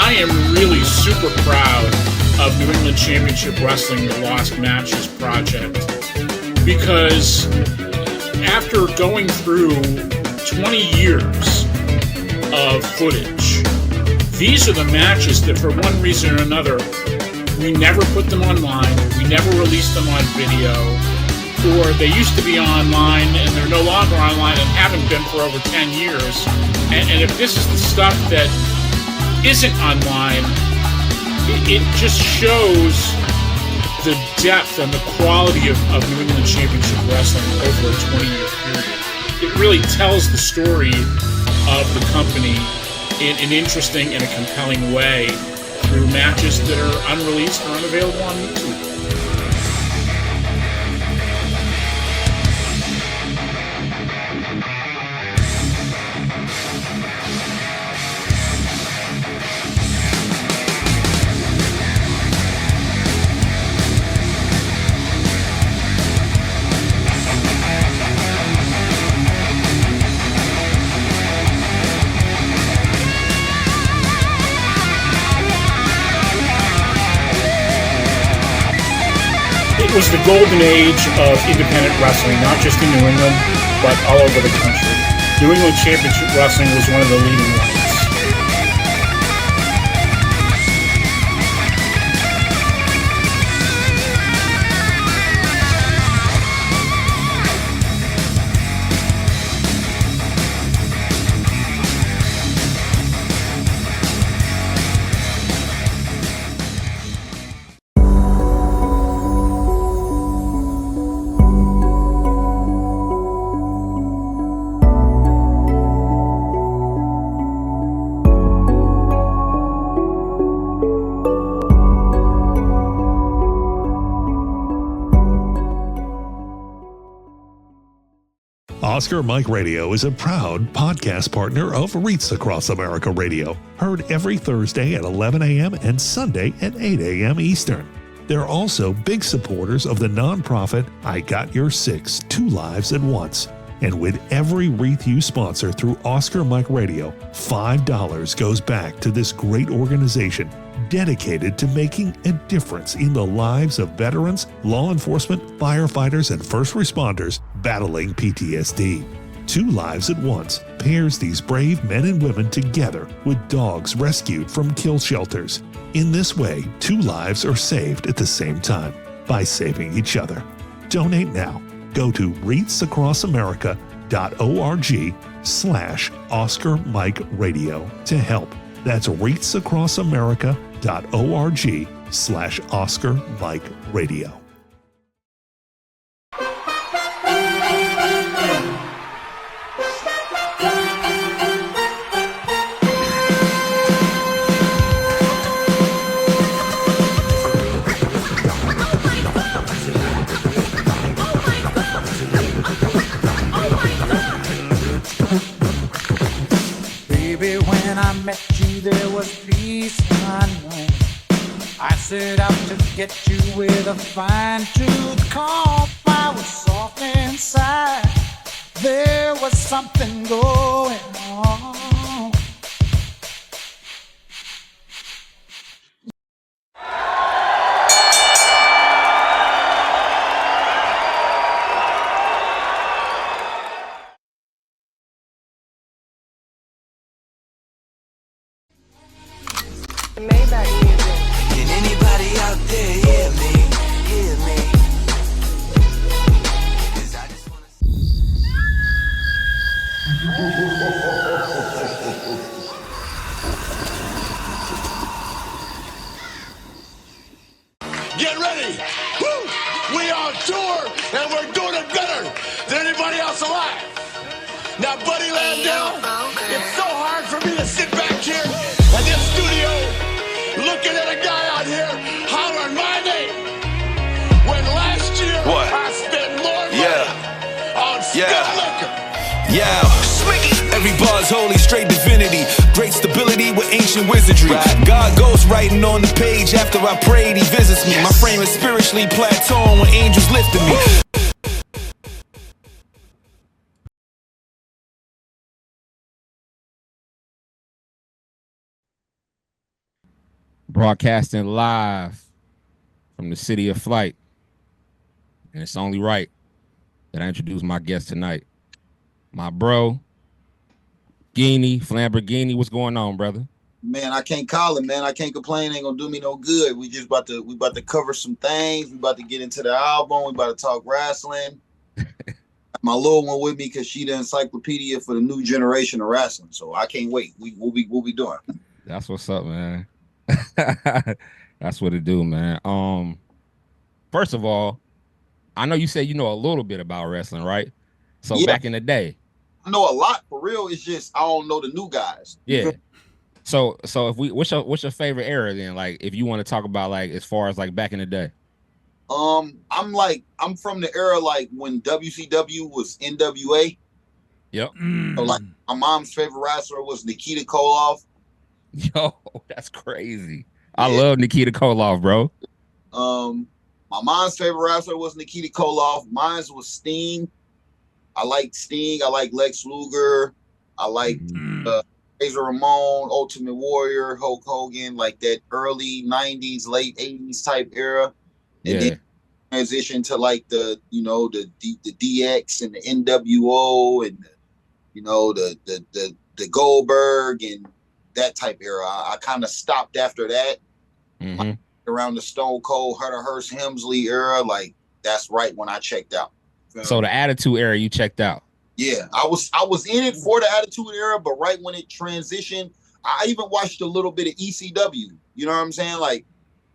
I am really super proud of New England Championship Wrestling, the Lost Matches project, because after going through 20 years of footage, these are the matches that for one reason or another, we never put them online, we never released them on video, or they used to be online and they're no longer online and haven't been for over 10 years. And if this is the stuff that isn't online, it just shows the depth and the quality of New England Championship Wrestling over a 20-year period. It really tells the story of the company in an interesting and a compelling way through matches that are unreleased or unavailable on YouTube. It was the golden age of independent wrestling, not just in New England, but all over the country. New England Championship Wrestling was one of the leading ones. Oscar Mike Radio is a proud podcast partner of Reach Across America Radio, heard every Thursday at 11 a.m. and Sunday at 8 a.m. Eastern. They're also big supporters of the nonprofit I Got Your Six, Two Lives at Once. And with every wreath you sponsor through Oscar Mike Radio, $5 goes back to this great organization dedicated to making a difference in the lives of veterans, law enforcement, firefighters, and first responders battling PTSD. Two Lives at Once pairs these brave men and women together with dogs rescued from kill shelters. In this way, two lives are saved at the same time by saving each other. Donate now. Go to reachacrossamerica.org/Oscar Mike Radio to help. That's reachacrossamerica.org/Oscar Mike Radio. There was peace unknown. I set out to get you with a fine-tooth comb. I was soft inside. There was something going on. Can anybody out there hear me? Hear me? 'Cause I just wanna Get ready! Woo! We are on tour and we're doing it better than anybody else alive. Now, Buddy Landell, it's so hard for me to sit back here in this studio looking at a guy out here hollering my name when last year I spent more money on Spilt liquor. Every bar's holy, straight divinity. Great stability with ancient wizardry. God goes writing on the page after I prayed, he visits me. My frame is spiritually plateauing when angels lifted me. Broadcasting live from the city of flight. And it's only right that I introduce my guest tonight. My bro, Flamborghini. What's going on, brother? Man, I can't call it, man. I can't complain. Ain't gonna do me no good. We about to cover some things. We about to get into the album. We about to talk wrestling. My little one with me because she the encyclopedia for the new generation of wrestling. So I can't wait. We'll be doing. That's what's up, man. That's what it do, man. First of all, I know you said you know a little bit about wrestling, right? So Yeah. Back in the day. I know a lot for real. It's just I don't know the new guys. Yeah. So if what's your favorite era then? Like if you want to talk about like as far as like back in the day. I'm from the era like when WCW was NWA. Yep. So like my mom's favorite wrestler was Nikita Koloff. Yo, that's crazy. I love Nikita Koloff, bro. My mom's favorite wrestler was Nikita Koloff. Mine was Sting. I like Sting. I like Lex Luger. I like Razor Ramon, Ultimate Warrior, Hulk Hogan, like that early 90s, late 80s type era. And then transition to like the DX and the NWO and the Goldberg and that type era. I kind of stopped after that. Mm-hmm. Around the Stone Cold Hunter Hearst Helmsley era, like that's right when I checked out. So the Attitude Era you checked out. Yeah, I was in it for the Attitude Era, but right when it transitioned, I even watched a little bit of ECW. You know what I'm saying? Like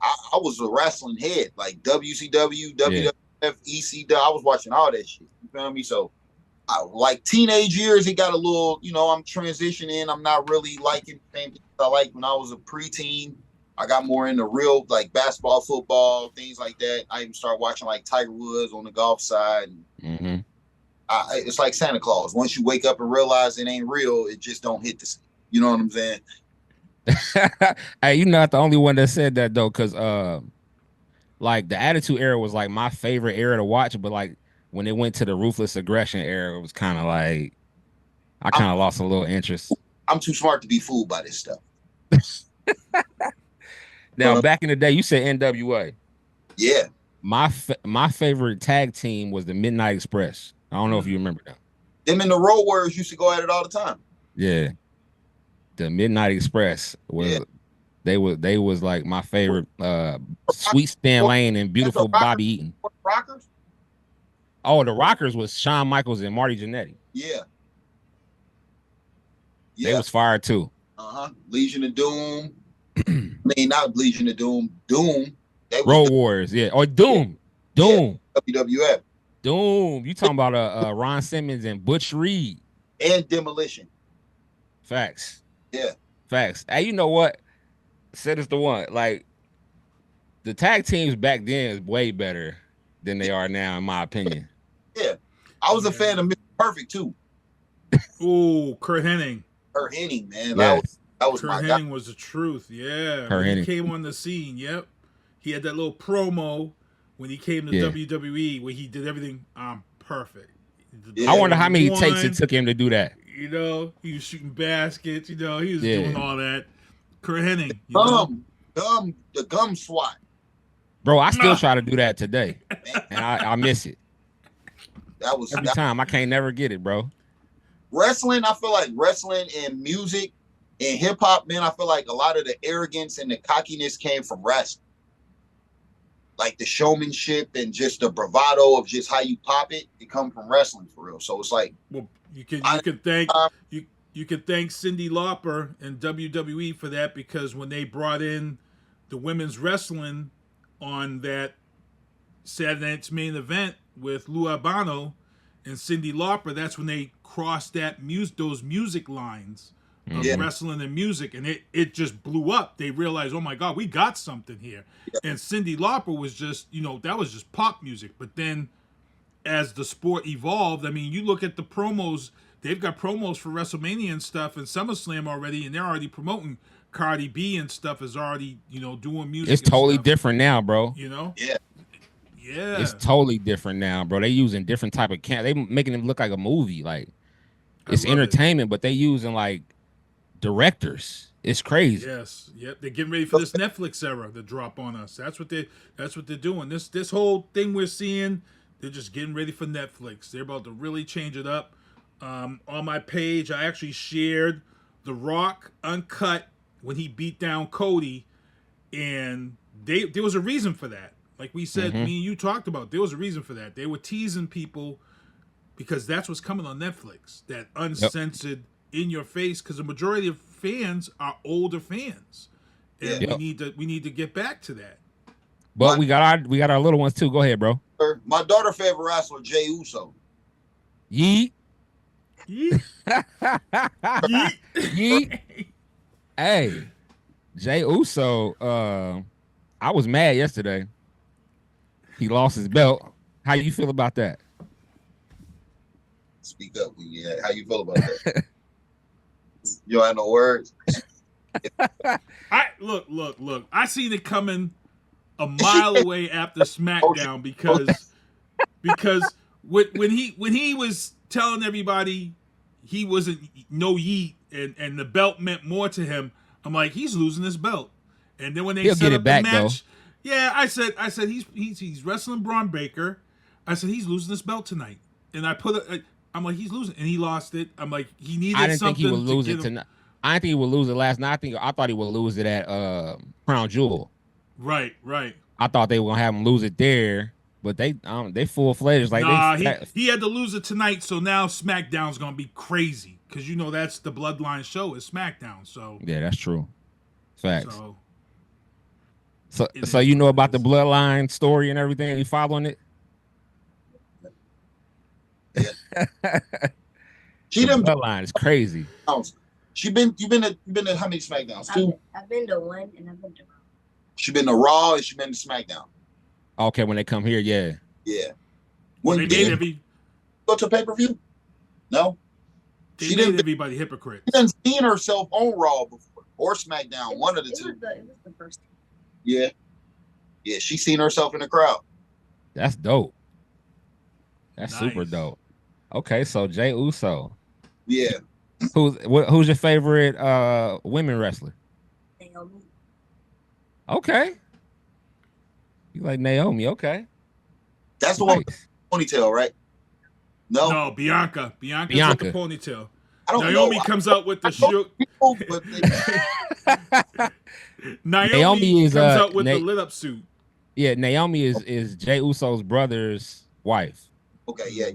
I was a wrestling head, like WCW, WWF, ECW. I was watching all that shit. You feel me? So like teenage years, it got a little, I'm transitioning. I'm not really liking the same things I liked when I was a preteen. I got more into real like basketball, football, things like that. I even started watching like Tiger Woods on the golf side. Mm-hmm. It's like Santa Claus. Once you wake up and realize it ain't real, it just don't hit the same. You know what I'm saying? Hey, you're not the only one that said that though, because like the Attitude Era was like my favorite era to watch, but like when it went to the Ruthless Aggression era, it was kind of like I kind of lost a little interest. I'm too smart to be fooled by this stuff. Now, back in the day, you said NWA. Yeah. My favorite tag team was the Midnight Express. I don't know if you remember that. Them and the Road Warriors used to go at it all the time. Yeah. The Midnight Express was they was like my favorite. Sweet Stan Lane and Beautiful Bobby Eaton. Rockers? Oh, the Rockers was Shawn Michaels and Marty Jannetty. Yeah. They was fire too. Legion of Doom. I mean, not Legion of Doom. Doom. Road Warriors, yeah. Or Doom. Yeah. Doom. WWF. Doom. You talking about Ron Simmons and Butch Reed. And Demolition. Facts. Yeah. Facts. Hey, you know what? Said it's the one. Like, the tag teams back then is way better than they are now, in my opinion. Yeah. I was a fan of Mr. Perfect, too. Ooh, Kurt Hennig. Kurt Hennig, man. Yes. That was Kurt my Hennig guy. was the truth. Yeah. Kurt When Hennig. he came on the scene, yep. He had that little promo when he came to WWE where he did everything perfect. Yeah. I wonder how many takes it took him to do that. You know, he was shooting baskets. You know, he was doing all that. Kurt Hennig. The gum swat. Bro, I still try to do that today, and I miss it. That was Every time. I can't never get it, bro. Wrestling. I feel like wrestling and music and hip hop, man. I feel like a lot of the arrogance and the cockiness came from wrestling. Like the showmanship and just the bravado of just how you pop it, it come from wrestling for real. So it's like, well, you can thank you can thank Cyndi Lauper and WWE for that, because when they brought in the women's wrestling on that Saturday night's main event with Lou Albano and Cyndi Lauper, that's when they crossed those music lines of wrestling and music, and it just blew up. They realized, oh my God, we got something here. And Cyndi Lauper was just, that was just pop music. But then as the sport evolved, I mean, you look at the promos, they've got promos for WrestleMania and stuff and SummerSlam already, and they're already promoting Cardi B and stuff is already, doing music. It's totally different now, bro. Yeah. Yeah. It's totally different now, bro. They using different type of they making them look like a movie. Like, it's entertainment, but they using like directors. It's crazy. Yes, yep. They're getting ready for this Netflix era to drop on us. That's what they're doing. This whole thing we're seeing, they're just getting ready for Netflix. They're about to really change it up. On my page, I actually shared The Rock uncut when he beat down Cody, and there was a reason for that. Like we said, me and you talked about, there was a reason for that. They were teasing people because that's what's coming on Netflix. That uncensored, in your face, because the majority of fans are older fans, and we need to get back to that. But we got our little ones too. Go ahead, bro. My daughter favorite wrestler, Jey Uso. Yeet. Yeet. Yeet. Yeet. Hey, Jey Uso. I was mad yesterday. He lost his belt. How you feel about that? Speak up. Yeah, how you feel about that? You don't have no words. Look. I seen it coming a mile away after SmackDown because when he was telling everybody he wasn't no yeet and the belt meant more to him, I'm like, he's losing his belt. And then when they set up the match, yeah, I said he's wrestling Braun Baker. I said he's losing this belt tonight, and I'm like, he's losing, and he lost it. I'm like, he needed. I didn't think he would lose it tonight. I didn't think he would lose it last night. I thought he would lose it at Crown Jewel. Right. I thought they were gonna have him lose it there, but they full fledged. Like he had to lose it tonight, so now SmackDown's gonna be crazy because that's the Bloodline show is SmackDown. So yeah, that's true. Facts. So you know about the Bloodline story and everything? You following it? Yeah. Bloodline is crazy. You've been to how many SmackDowns? Two? I've been to one and I've been to Raw. She been to Raw and she been to SmackDown. Okay, when they come here, yeah. Yeah. When When they did go to pay-per-view? No. She made everybody hypocrites. She hasn't seen herself on Raw before or SmackDown. One of the two. It was the first time. Yeah. Yeah, she seen herself in the crowd. That's dope. That's Nice. super dope. Okay, so Jey Uso. Yeah. Who's your favorite women wrestler? Naomi. Okay. You like Naomi, okay. That's the one with the ponytail, right? No. Bianca. Bianca with the ponytail. I don't Naomi know. comes out with the shoe. Naomi comes out with the lit up suit. Yeah, Naomi is Jey Uso's brother's wife. Okay, yeah.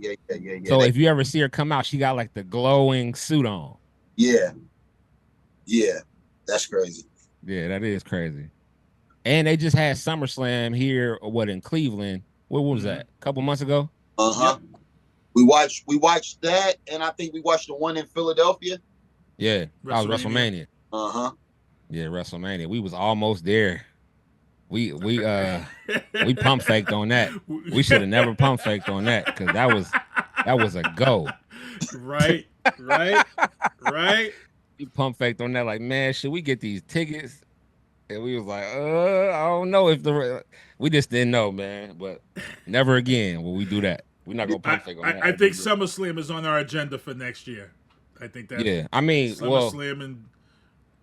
So if you ever see her come out, she got like the glowing suit on. Yeah. Yeah. That's crazy. Yeah, that is crazy. And they just had SummerSlam here, in Cleveland. What was that? A couple months ago? Uh-huh. Yep. We watched that, and I think we watched the one in Philadelphia. Yeah, that was WrestleMania. Uh-huh. Yeah, WrestleMania. We was almost there. We pump faked on that. We should have never pump faked on that because that was a go. Right. We pump faked on that like, man, should we get these tickets? And we was like, I don't know if we just didn't know, man. But never again will we do that. We're not gonna pump fake on that. I think SummerSlam is on our agenda for next year. I think that. Yeah, I mean, SummerSlam and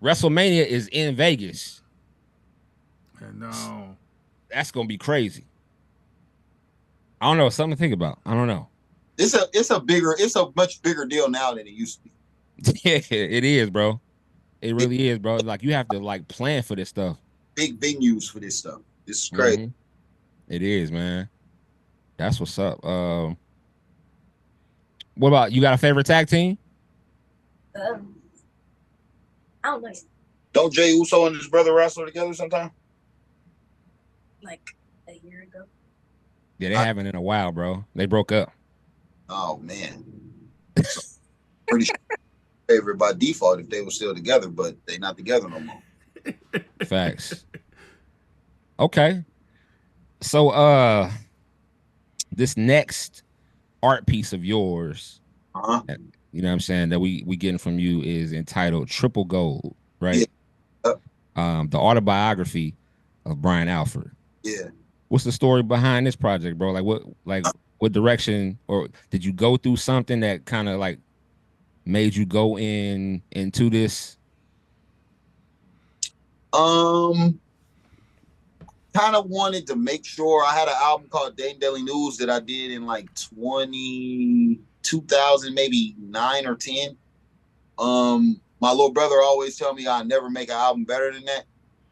WrestleMania is in Vegas. I know. That's gonna be crazy. I don't know. Something to think about. I don't know. It's a much bigger deal now than it used to be. Yeah, it is, bro. It really is, bro. Like you have to like plan for this stuff. Big venues for this stuff. This is crazy. Mm-hmm. It is, man. That's what's up. What about you? Got a favorite tag team? I don't know. Don't Jey Uso and his brother wrestle together sometime? Like a year ago. Yeah, they haven't in a while, bro. They broke up. Oh man. So, pretty sure favorite by default if they were still together, but they not together no more. Facts. Okay. So this next art piece of yours, you know what I'm saying, that we getting from you is entitled Triple Gold, right? Yeah. The autobiography of Bryan Alford. Yeah. What's the story behind this project, bro? What direction, or did you go through something that kind of like made you go into this Um, kind of wanted to make sure I had an album called Dayton Daily News that I did in like 2000, maybe 9 or 10. My little brother always tell me I never make an album better than that.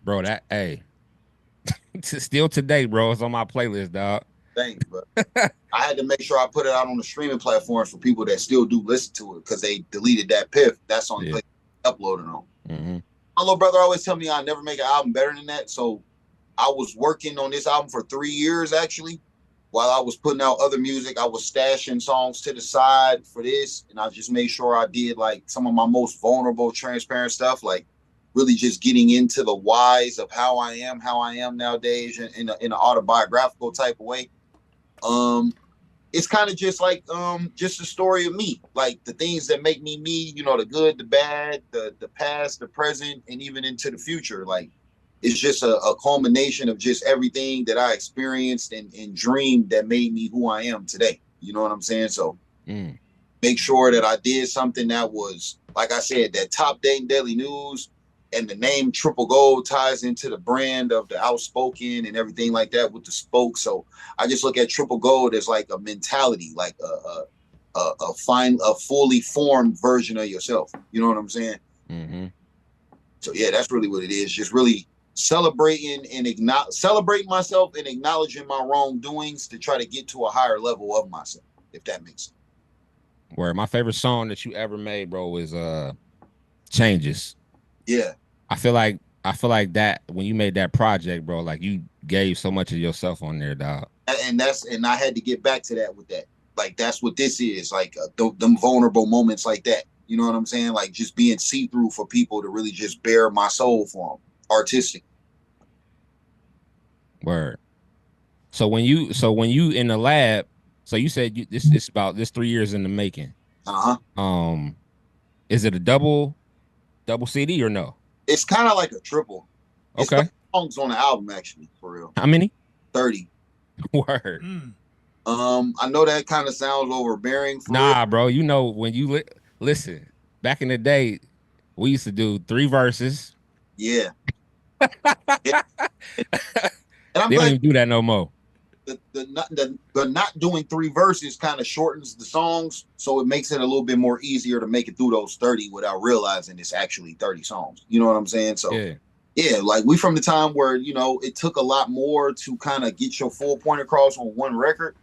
Bro, that hey. Still today, bro. It's on my playlist, dog. Thanks, bro. I had to make sure I put it out on the streaming platforms for people that still do listen to it because they deleted that PIF. That's the only place uploaded on. Mm-hmm. My little brother always tell me I never make an album better than that. So I was working on this album for 3 years actually. While I was putting out other music, I was stashing songs to the side for this, and I just made sure I did like some of my most vulnerable, transparent stuff, like really just getting into the whys of how I am nowadays in an autobiographical type of way. It's kind of just like just a story of me, like the things that make me me, you know, the good, the bad, the past, the present, and even into the future. Like it's just a culmination of just everything that I experienced and dreamed that made me who I am today. You know what I'm saying? So make sure that I did something that was, like I said, that top Dayton Daily News, and the name Triple Gold ties into the brand of the outspoken and everything like that with the spoke. So I just look at Triple Gold as like a mentality, like a fully formed version of yourself. You know what I'm saying? Mm-hmm. So yeah, that's really what it is. Just really celebrating myself and acknowledging my wrongdoings to try to get to a higher level of myself, if that makes sense. Where my favorite song that you ever made, bro, is Changes. Yeah. I feel like that when you made that project, bro, like you gave so much of yourself on there, dog. And I had to get back to that with that. Like that's what this is, like them vulnerable moments like that. You know what I'm saying? Like just being see-through for people to really just bare my soul for them, artistic. Word. So when you in the lab, so you said it's about 3 years in the making. Is it a double CD or no? It's kind of like a triple. It's okay. 30 songs on the album, actually, for real. How many? 30. Word. I know that kind of sounds overbearing. Nah, bro. You know when you listen, back in the day, we used to do 3 verses. Yeah. Yeah. And they don't even do that no more. The not doing 3 verses kind of shortens the songs, so it makes it a little bit more easier to make it through those 30 without realizing it's actually 30 songs. You know what I'm saying? So yeah, like we from the time where, you know, it took a lot more to kind of get your full point across on one record.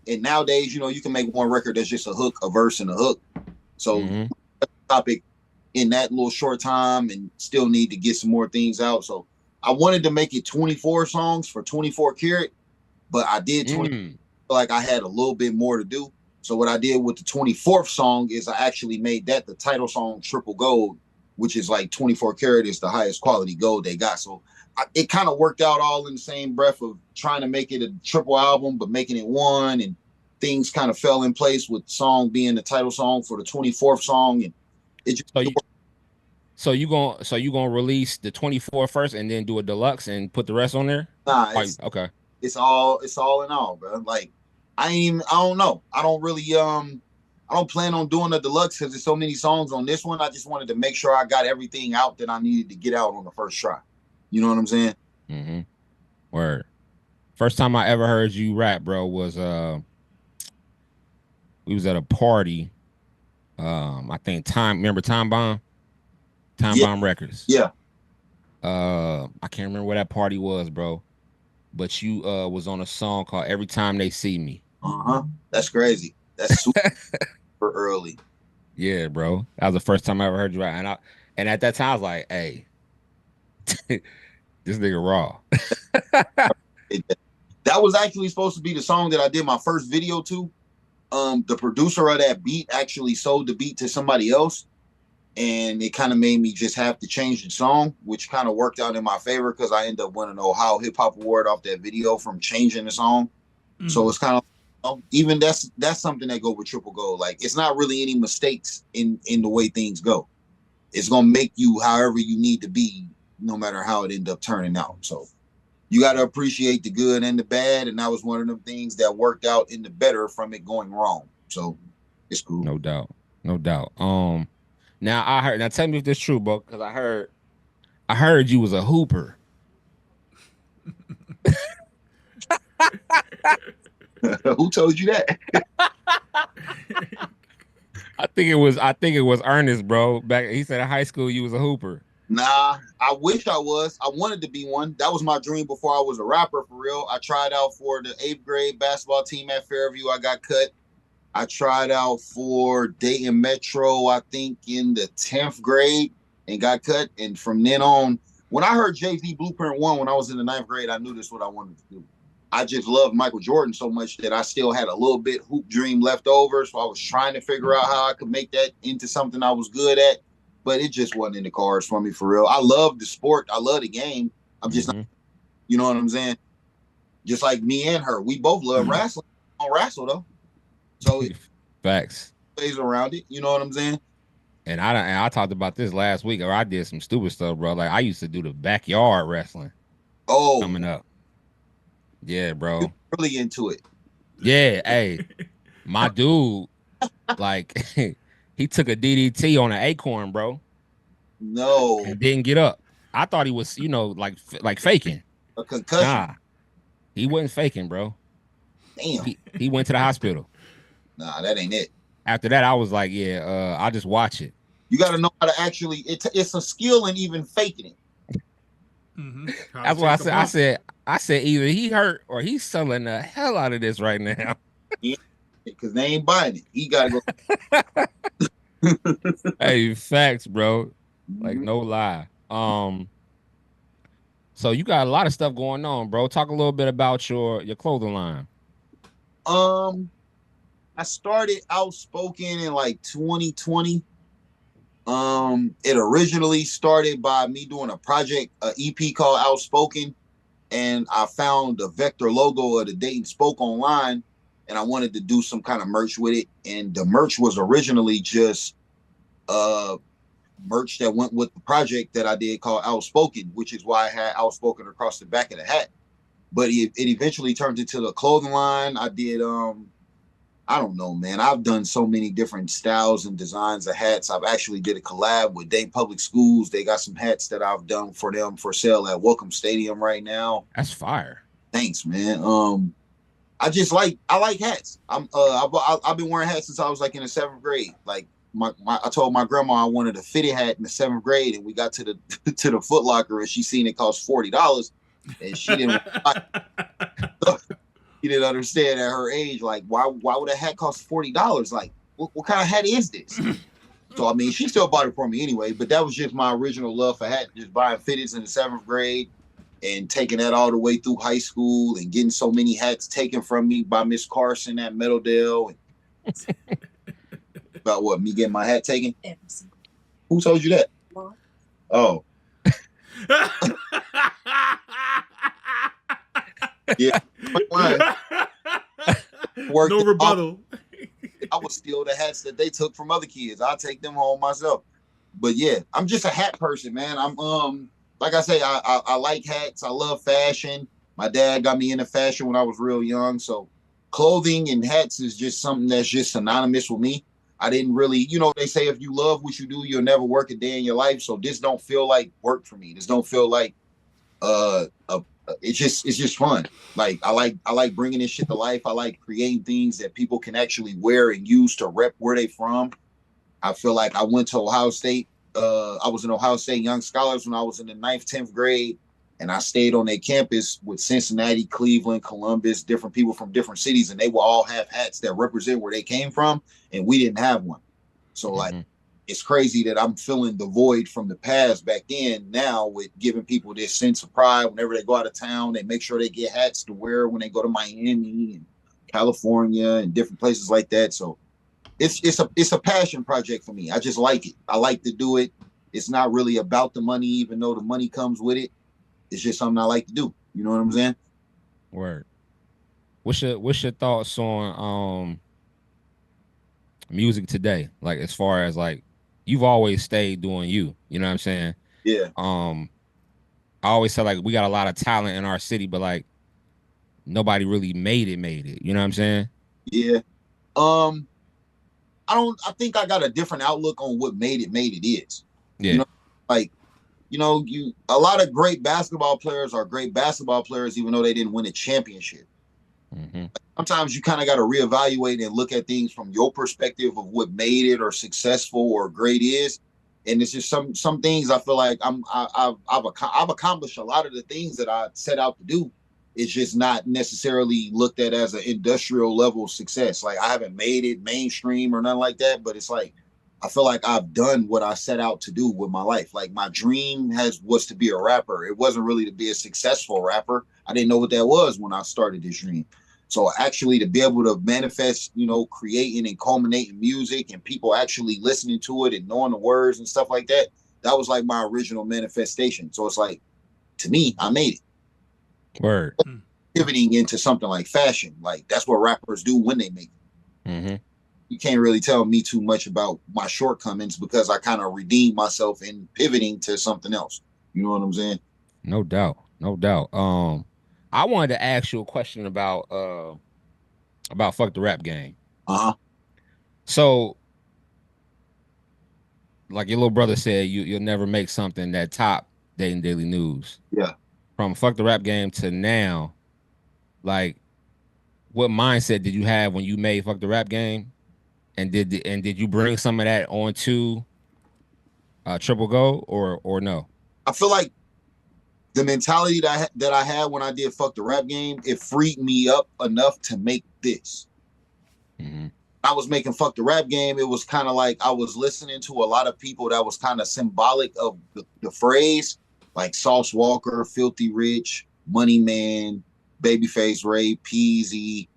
And nowadays, you know, you can make one record that's just a hook, a verse, and a hook. So topic in that little short time and still need to get some more things out. So I wanted to make it 24 songs for 24 karat, but I did 20 like I had a little bit more to do. So what I did with the 24th song is I actually made that the title song Triple Gold, which is like 24 karat is the highest quality gold they got. So it kind of worked out all in the same breath of trying to make it a triple album, but making it one, and things kind of fell in place with the song being the title song for the 24th song. And it just So you gonna release the 24 first and then do a deluxe and put the rest on there? Nah, okay. It's all in all, bro. Like I don't know. I don't really I don't plan on doing a deluxe because there's so many songs on this one. I just wanted to make sure I got everything out that I needed to get out on the first try. You know what I'm saying? Mm-hmm. Word. First time I ever heard you rap, bro, was we was at a party. I think remember Time Bomb? Bomb Records. Yeah. I can't remember where that party was, bro. But you was on a song called Every Time They See Me. That's crazy. That's super early. Yeah, bro. That was the first time I ever heard you rap. And at that time I was like, hey, this nigga raw. That was actually supposed to be the song that I did my first video to. The producer of that beat actually sold the beat to somebody else, and it kind of made me just have to change the song, which kind of worked out in my favor because I ended up winning an Ohio Hip Hop Award off that video from changing the song. So it's kind of even that's something that go with Triple Gold. Like it's not really any mistakes in the way things go. It's gonna make you however you need to be, no matter how it end up turning out. So you got to appreciate the good and the bad, and that was one of them things that worked out in the better from it going wrong. So it's cool. No doubt. Now I heard. Now tell me if this is true, bro, because I heard I heard you was a hooper. Who told you that? I think it was Ernest, bro. Back he said in high school you was a hooper. Nah, I wish I was. I wanted to be one. That was my dream before I was a rapper, for real. I tried out for the 8th grade basketball team at Fairview. I got cut. I tried out for Dayton Metro, I think, in the 10th grade and got cut. And from then on, when I heard Jay-Z Blueprint 1 when I was in the 9th grade, I knew this is what I wanted to do. I just loved Michael Jordan so much that I still had a little bit hoop dream left over. So I was trying to figure out how I could make that into something I was good at. But it just wasn't in the cards for me, for real. I love the sport. I love the game. I'm just not, you know what I'm saying? Just like me and her. We both love wrestling. I don't wrestle, though. So Facts. Plays around it. You know what I'm saying? And I talked about this last week, or I did some stupid stuff, bro. Like I used to do the backyard wrestling. Oh. Coming up. Yeah, bro. You're really into it. Yeah, hey. My dude, like he took a DDT on an acorn, bro. No. And didn't get up. I thought he was, like faking. A concussion. Nah. He wasn't faking, bro. Damn. He went to the hospital. Nah, that ain't it. After that, I was like, yeah, I'll just watch it. You got to know how to actually, it's a skill in even faking it. Mm-hmm. That's why I said either he hurt or he's selling the hell out of this right now. Yeah, because they ain't buying it. He got to go. Hey, facts, bro. Like no lie. So you got a lot of stuff going on, bro. Talk a little bit about your clothing line. I started Outspoken in like 2020. It originally started by me doing a project, an EP called Outspoken, and I found the vector logo of the Dayton Spoke online, and I wanted to do some kind of merch with it. And the merch was originally just merch that went with the project that I did called Outspoken, which is why I had Outspoken across the back of the hat. But it eventually turned into the clothing line. I did I don't know, man. I've done so many different styles and designs of hats. I've actually did a collab with Dayton Public Schools. They got some hats that I've done for them for sale at Welcome Stadium right now. That's fire. Thanks, man. I like hats. I've been wearing hats since I was like in the 7th grade. Like I told my grandma I wanted a fitted hat in the 7th grade, and we got to the to the Foot Locker, and she seen it cost $40, and she didn't. He didn't understand at her age, like, why would a hat cost $40? Like, what kind of hat is this? So, I mean, she still bought it for me anyway, but that was just my original love for hats, just buying fitteds in the 7th grade and taking that all the way through high school and getting so many hats taken from me by Miss Carson at Meadowdale. About what, me getting my hat taken? Who told you that? Mom. Oh. Yeah. No rebuttal. I would steal the hats that they took from other kids. I'll take them home myself. But yeah, I'm just a hat person, man. I'm like I say, I like hats. I love fashion. My dad got me into fashion when I was real young. So clothing and hats is just something that's just synonymous with me. I didn't really, they say if you love what you do, you'll never work a day in your life. So this don't feel like work for me. This don't feel like it's just fun. Like I like bringing this shit to life. I like creating things that people can actually wear and use to rep where they from. I feel like I went to Ohio State. I was in Ohio State Young Scholars when I was in the 9th, 10th grade, and I stayed on their campus with Cincinnati, Cleveland, Columbus, different people from different cities, and they will all have hats that represent where they came from, and we didn't have one. So like, it's crazy that I'm filling the void from the past back then now with giving people this sense of pride. Whenever they go out of town, they make sure they get hats to wear when they go to Miami and California and different places like that. So it's a passion project for me. I just like it. I like to do it. It's not really about the money, even though the money comes with it. It's just something I like to do. You know what I'm saying? Word. What's your thoughts on music today? Like as far as like you've always stayed doing you know what I'm saying? Yeah. I always say like we got a lot of talent in our city, but like nobody really made it. You know what I'm saying? Yeah. I think I got a different outlook on what made it is. Yeah. Like a lot of great basketball players are great basketball players, even though they didn't win a championship. Mm-hmm. Sometimes you kind of got to reevaluate and look at things from your perspective of what made it or successful or great is. And it's just some things I feel like I've accomplished a lot of the things that I set out to do. It's just not necessarily looked at as an industrial level success. Like I haven't made it mainstream or nothing like that, but it's like I feel like I've done what I set out to do with my life. Like my dream was to be a rapper. It wasn't really to be a successful rapper. I didn't know what that was when I started this dream. So actually to be able to manifest, creating and culminating music and people actually listening to it and knowing the words and stuff like that, that was like my original manifestation. So it's like, to me, I made it. Word. Pivoting into something like fashion. Like that's what rappers do when they make it. Mm-hmm. You can't really tell me too much about my shortcomings because I kind of redeemed myself in pivoting to something else. You know what I'm saying? No doubt. No doubt. I wanted to ask you a question about Fuck the Rap Game. Uh-huh. So, like your little brother said, you'll never make something that top Daily News. Yeah. From Fuck the Rap Game to now, like, what mindset did you have when you made Fuck the Rap Game? And did you bring some of that onto Triple Gold or no? I feel like the mentality that I had when I did Fuck the Rap Game, it freed me up enough to make this. Mm-hmm. I was making Fuck the Rap Game. It was kind of like I was listening to a lot of people that was kind of symbolic of the phrase, like Sauce Walker, Filthy Rich, Money Man, Babyface Ray, Peasy,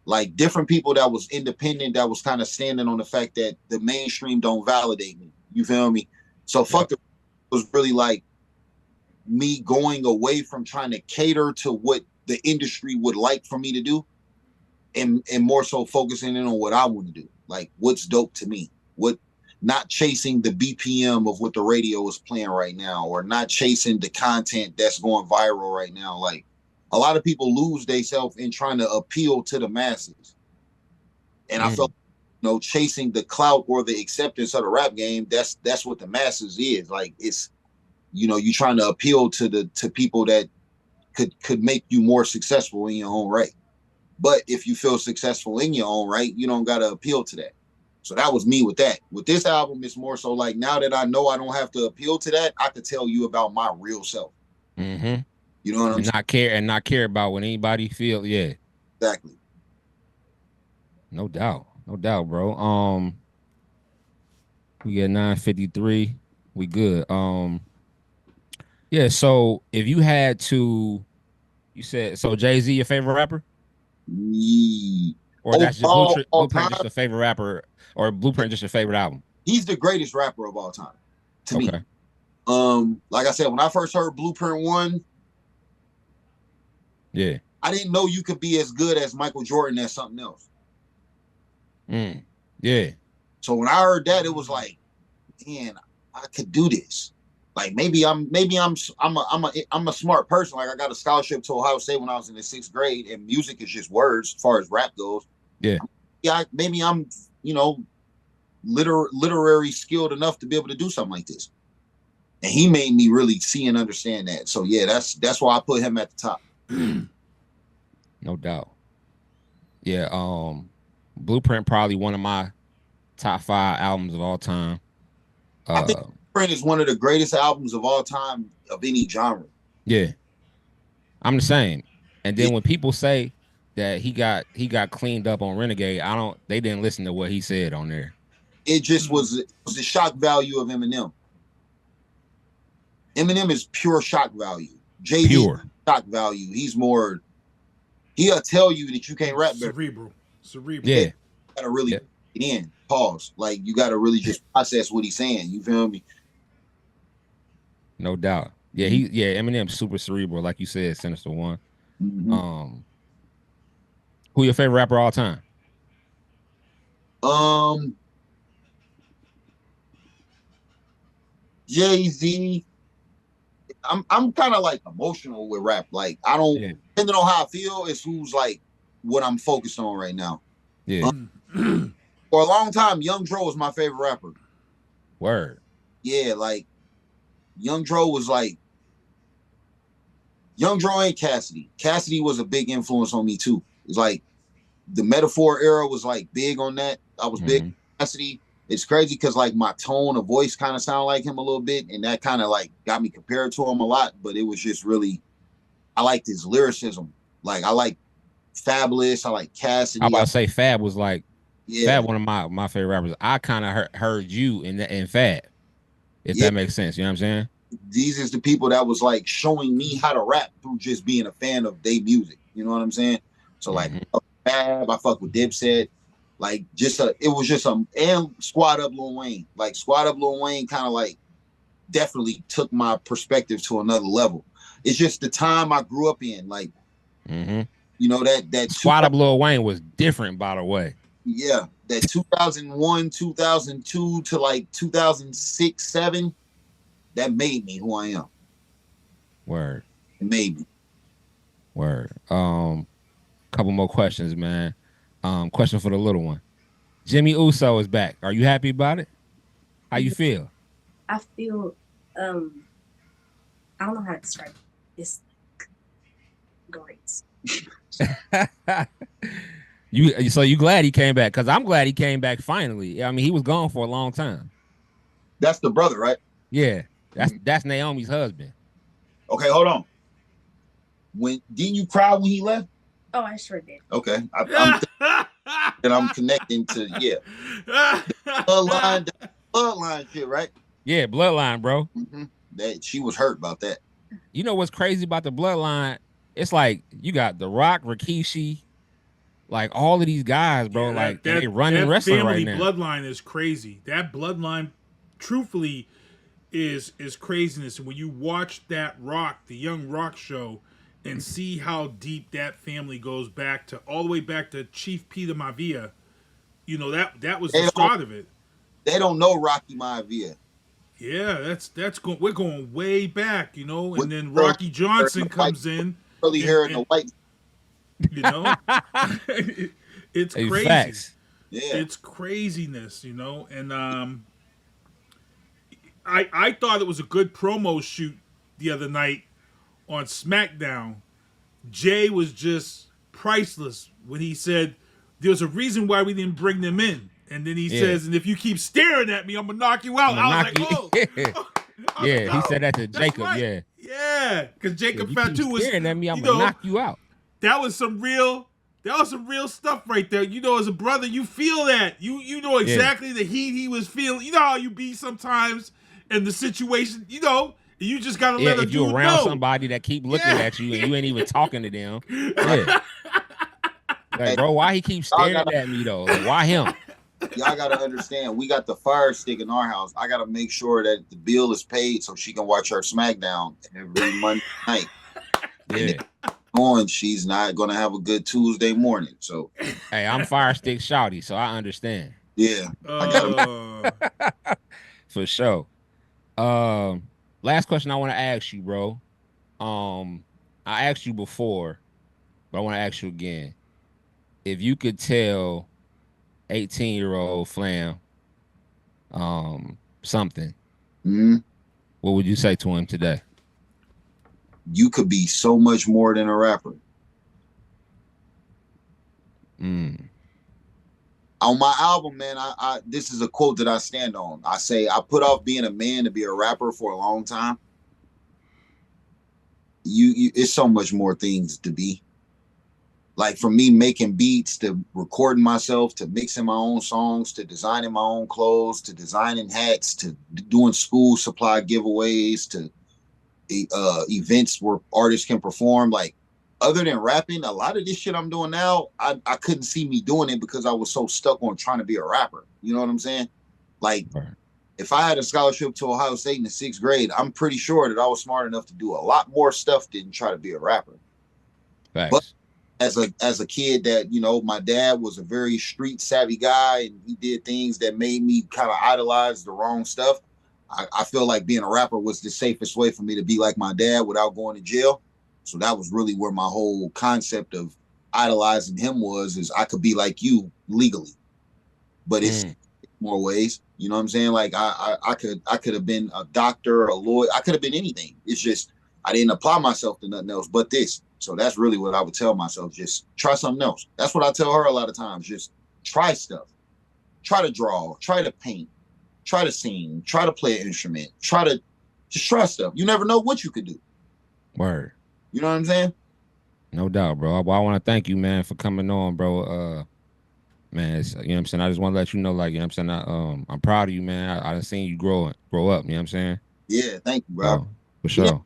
like different people that was independent that was kind of standing on the fact that the mainstream don't validate me. You feel me? So Fuck the was really like me going away from trying to cater to what the industry would like for me to do and more so focusing in on what I want to do. Like what's dope to me, not chasing the BPM of what the radio is playing right now, or not chasing the content that's going viral right now. Like a lot of people lose themselves in trying to appeal to the masses. And I felt, chasing the clout or the acceptance of the rap game, that's what the masses is. Like it's, you trying to appeal to people that could make you more successful in your own right. But if you feel successful in your own right, you don't got to appeal to that. So that was me with that. With this album, it's more so like now that I know I don't have to appeal to that, I could tell you about my real self. Mm-hmm. You know what I'm saying? Not care about what anybody feel. Yeah. Exactly. No doubt, bro. We get 9:53. We good. Yeah. So if you had to, you said so. Jay-Z, your favorite rapper? Yeah. Or that's just Blueprint time, just your favorite rapper, or Blueprint just your favorite album? He's the greatest rapper of all time to me. Like I said, when I first heard Blueprint 1, yeah, I didn't know you could be as good as Michael Jordan as something else. Yeah. So when I heard that, it was like, man, I could do this. Like maybe I'm a smart person. Like I got a scholarship to Ohio State when I was in the 6th grade, and music is just words as far as rap goes. Yeah. Yeah, maybe I'm, literary skilled enough to be able to do something like this. And he made me really see and understand that. So yeah, that's why I put him at the top. No doubt. Yeah, Blueprint probably one of my top 5 albums of all time. I think Blueprint is one of the greatest albums of all time of any genre. Yeah. I'm the same. And then when people say that he got cleaned up on Renegade, they didn't listen to what he said on there. It just was the shock value of Eminem. Eminem is pure shock value. Jay-Z shock value. He'll tell you that you can't rap better. Cerebral. Yeah. You gotta really get in. Pause. Like you gotta really just process what he's saying. You feel me? No doubt. Yeah, Eminem's super cerebral, like you said, Sinista1. Mm-hmm. Who your favorite rapper all time? Jay-Z. I'm kind of like emotional with rap. Like I don't, depending on how I feel, it's who's like what I'm focused on right now. Yeah. For a long time, Young Dro was my favorite rapper. Word. Yeah, like Young Dro was like, Young Dro and Cassidy. Cassidy was a big influence on me too. It's like the Metaphor era was like big on that. I was big on Cassidy. It's crazy because like my tone of voice kind of sounded like him a little bit, and that kind of like got me compared to him a lot. But it was just really, I liked his lyricism. Like I like Fabulous. I like Cassidy. I about to say Fab was like, yeah, Fab, one of my favorite rappers. I kind of heard you in Fab, if that makes sense. You know what I'm saying? These is the people that was like showing me how to rap through just being a fan of their music. You know what I'm saying? So like Fab, I fuck with Dipset. Like it was just and Squad Up Lil Wayne. Like Squad Up Lil Wayne kind of like definitely took my perspective to another level. It's just the time I grew up in. Like, you know, that Squad Up Lil Wayne was different, by the way. Yeah, that 2001, 2002 to like 2006, 7, that made me who I am. Word. It made me. Word. Couple more questions, man. Question for the little one. Jimmy Uso is back. Are you happy about it? How you feel? I feel I don't know how to describe it. It's great. You glad he came back? Because I'm glad he came back finally. I mean, he was gone for a long time. That's the brother, right? Yeah, that's Naomi's husband. Okay, hold on. Didn't you cry when he left? Oh, I sure did. Okay, I'm connecting to bloodline shit, right? Yeah, bloodline, bro. That she was hurt about that. You know what's crazy about the bloodline? It's like you got The Rock, Rikishi, like all of these guys, bro. Yeah, like they running wrestling right now. Bloodline is crazy. That bloodline, truthfully, is craziness. And when you watch that the Young Rock show, and see how deep that family goes back to all the way back to Chief Peter Maivia, you know that was the start of it. They don't know Rocky Maivia. Yeah, we're going way back, you know, and then Rocky Johnson comes in. Early hair and the white. You know, it's crazy. Facts. Yeah, it's craziness, you know, and I thought it was a good promo shoot the other night on SmackDown. Jay was just priceless when he said there's a reason why we didn't bring them in. And then he says, and if you keep staring at me, I'm going to knock you out. I was like, oh. Yeah, he said that to Jacob, right. Yeah, because Jacob Fatu was staring at me, I'm going to knock you out. That was some real stuff right there. You know, as a brother, you feel that. You know exactly the heat he was feeling. You know how you be sometimes in the situation, you know, you just gotta let a dude know. If you're around somebody that keep looking at you and you ain't even talking to them. Yeah. Like, bro, why he keeps staring at me though? Like, why him? Y'all gotta understand, we got the Fire Stick in our house. I gotta make sure that the bill is paid so she can watch her SmackDown every Monday night. Yeah. She's not gonna have a good Tuesday morning. So hey, I'm Fire Stick shouty, so I understand. Yeah. For sure. Last question I want to ask you, bro. I asked you before, but I want to ask you again. If you could tell 18-year-old Flam something, what would you say to him today? You could be so much more than a rapper. On my album, man, I this is a quote that I stand on. I say, I put off being a man to be a rapper for a long time. It's so much more things to be. Like from me making beats, to recording myself, to mixing my own songs, to designing my own clothes, to designing hats, to doing school supply giveaways, to events where artists can perform. Like, other than rapping, a lot of this shit I'm doing now, I couldn't see me doing it because I was so stuck on trying to be a rapper. You know what I'm saying? Like, if I had a scholarship to Ohio State in the 6th grade, I'm pretty sure that I was smart enough to do a lot more stuff than try to be a rapper. Thanks. But as a kid that, you know, my dad was a very street savvy guy and he did things that made me kind of idolize the wrong stuff. I feel like being a rapper was the safest way for me to be like my dad without going to jail. So that was really where my whole concept of idolizing him is I could be like you legally. But it's more ways. You know what I'm saying? Like I could have been a doctor, a lawyer. I could have been anything. It's just I didn't apply myself to nothing else but this. So that's really what I would tell myself. Just try something else. That's what I tell her a lot of times. Just try stuff. Try to draw. Try to paint. Try to sing. Try to play an instrument. Just try stuff. You never know what you could do. Word. You know what I'm saying? No doubt, bro. Well, I want to thank you, man, for coming on, bro. Man, you know what I'm saying? I just want to let you know, like, you know what I'm saying? I'm proud of you, man. I done seen you grow up, you know what I'm saying? Yeah, thank you, bro. For sure.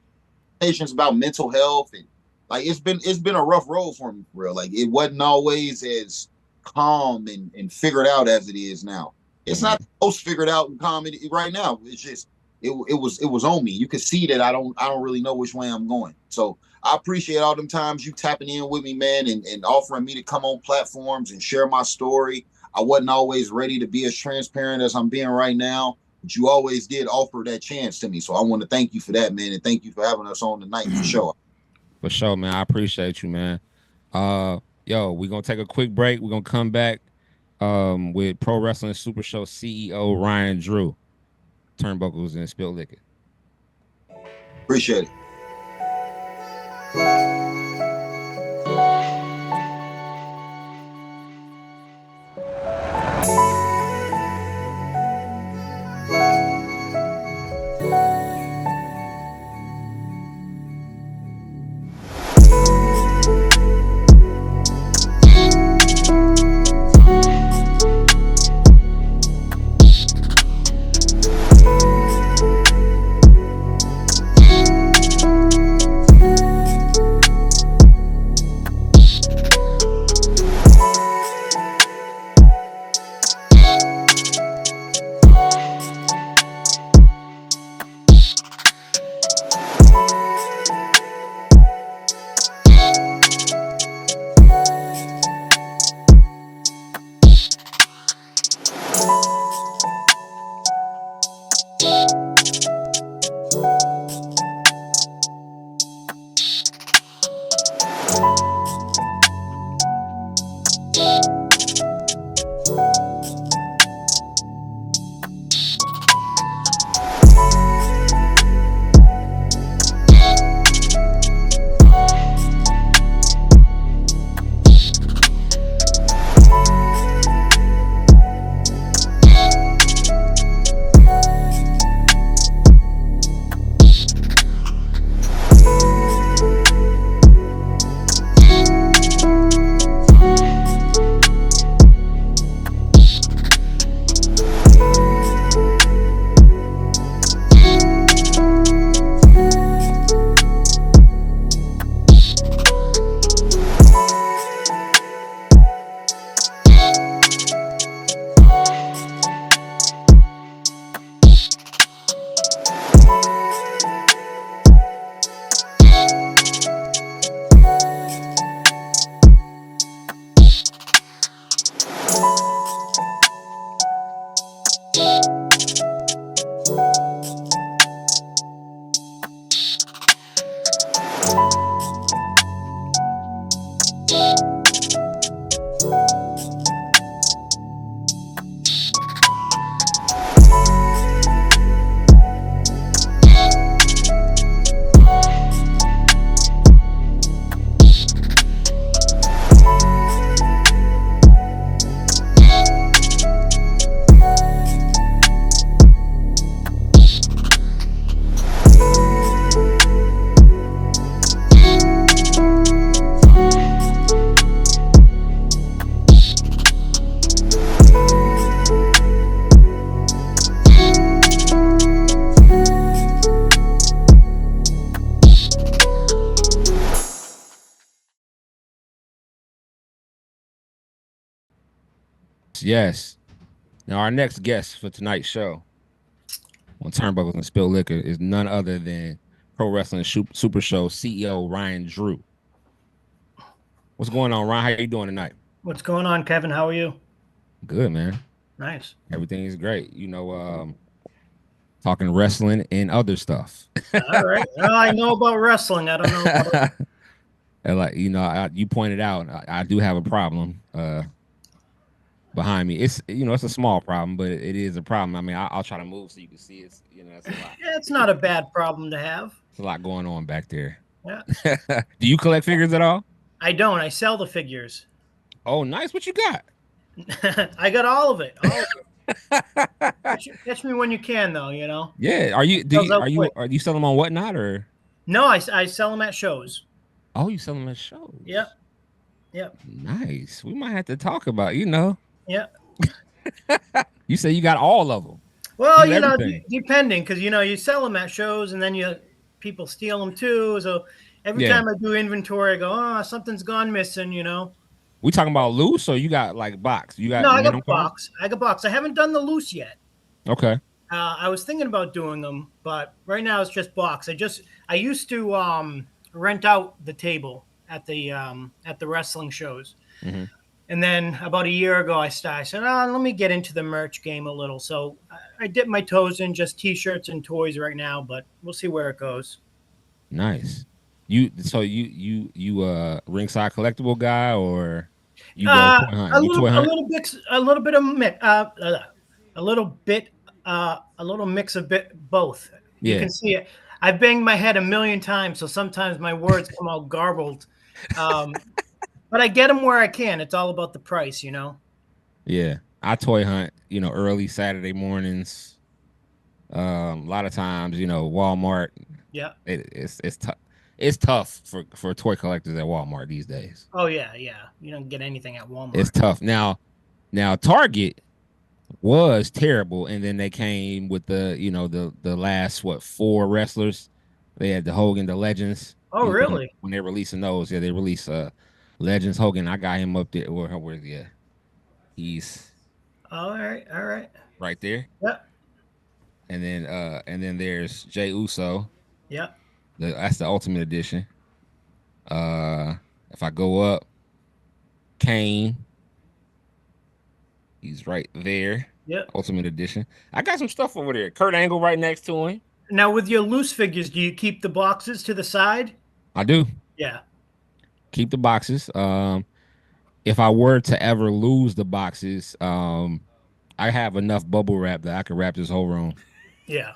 Patients about mental health and like it's been a rough road for me, for real. Like it wasn't always as calm and figured out as it is now. It's not the most figured out and calm right now. It's just it was on me. You could see that I don't really know which way I'm going. So I appreciate all them times you tapping in with me, man, and offering me to come on platforms and share my story. I wasn't always ready to be as transparent as I'm being right now, but you always did offer that chance to me. So I want to thank you for that, man, and thank you for having us on tonight for sure. For sure, man. I appreciate you, man. Yo, we're gonna take a quick break. We're gonna come back with Pro Wrestling Super Show CEO Ryan Drew, Turnbuckles and Spilt Liquor. Appreciate it. Yes. Now our next guest for tonight's show on Turnbuckles and Spilt Liquor is none other than Pro Wrestling Super Show CEO Ryan Drew. What's going on, Ryan? How you doing tonight? What's going on, Kevin? How are you? Good, man. Nice. Everything is great. You know, talking wrestling and other stuff. All right. Well, I know about wrestling. I don't know about And like, you know, you pointed out, I do have a problem. behind me. It's it's a small problem, but it is a problem. I mean, I'll try to move so you can see it's that's a lot. Yeah, it's not a bad problem to have. It's a lot going on back there. Yeah. Do you collect figures at all? I don't. I sell the figures. Oh, nice. What you got? I got all of it. All of it. Catch me when you can, though. Yeah. Are you selling them on Whatnot or? No, I sell them at shows. Oh, you sell them at shows? Yep. Yep. Nice. We might have to talk about. Yep. You say you got all of them. Well, depending, because you sell them at shows, and then people steal them too. So every time I do inventory, I go, oh, something's gone missing. We talking about loose, or you got like box? You got no, I got box. I got box. I haven't done the loose yet. Okay. I was thinking about doing them, but right now it's just box. I used to rent out the table at the wrestling shows. Mm-hmm. And then about a year ago, I said, let me get into the merch game a little. So I dip my toes in just T-shirts and toys right now, but we'll see where it goes. Nice. You ringside collectible guy, or you go toy hunting? A little mix of both. Yeah. You can see it. I've banged my head a million times, so sometimes my words come out garbled. But I get them where I can. It's all about the price, Yeah, I toy hunt, early Saturday mornings. A lot of times, Walmart. Yeah, it's tough. It's tough for toy collectors at Walmart these days. Oh yeah. You don't get anything at Walmart. It's tough now. Target was terrible, and then they came with the last 4 wrestlers. They had the Hogan, the Legends. Oh really? When they're releasing those, they release Legends Hogan. I got him up there. Where he's all right. Right there. Yep. And then there's Jey Uso. Yep. That's the Ultimate Edition. If I go up, Kane. He's right there. Yep. Ultimate Edition. I got some stuff over there. Kurt Angle right next to him. Now with your loose figures, do you keep the boxes to the side? I do. Yeah. Keep the boxes. If I were to ever lose the boxes, I have enough bubble wrap that I could wrap this whole room. Yeah.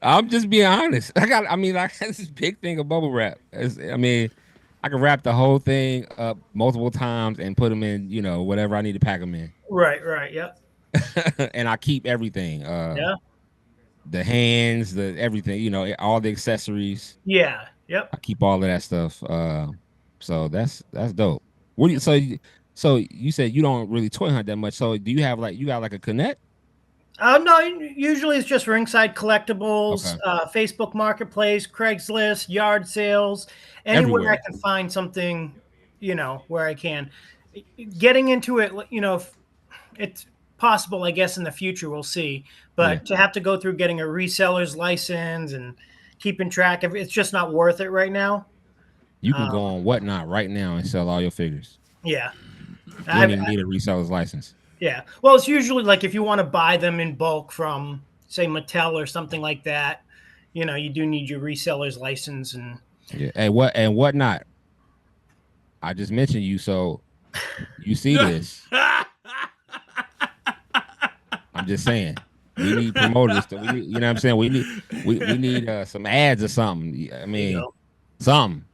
I'm just being honest. I got this big thing of bubble wrap. I can wrap the whole thing up multiple times and put them in, whatever I need to pack them in. Right. Yep. And I keep everything. Yeah. The hands, the everything, all the accessories. Yeah. Yep. I keep all of that stuff. So that's dope. So you said you don't really toy hunt that much. So do you have you got a Connect? No, usually it's just Ringside Collectibles, Okay. Facebook Marketplace, Craigslist, yard sales, anywhere Everywhere. I can find something, where I can. Getting into it, if it's possible, I guess in the future we'll see. But to have to go through getting a reseller's license and keeping track of it's just not worth it right now. You can go on Whatnot right now and sell all your figures. Yeah. You don't even need a reseller's license. Yeah. Well, it's usually if you want to buy them in bulk from, say, Mattel or something like that, you do need your reseller's license and. Yeah. Hey, Whatnot? I just mentioned you, so you see this. I'm just saying. We need promoters. We need, you know what I'm saying? We need some ads or something. I mean, something.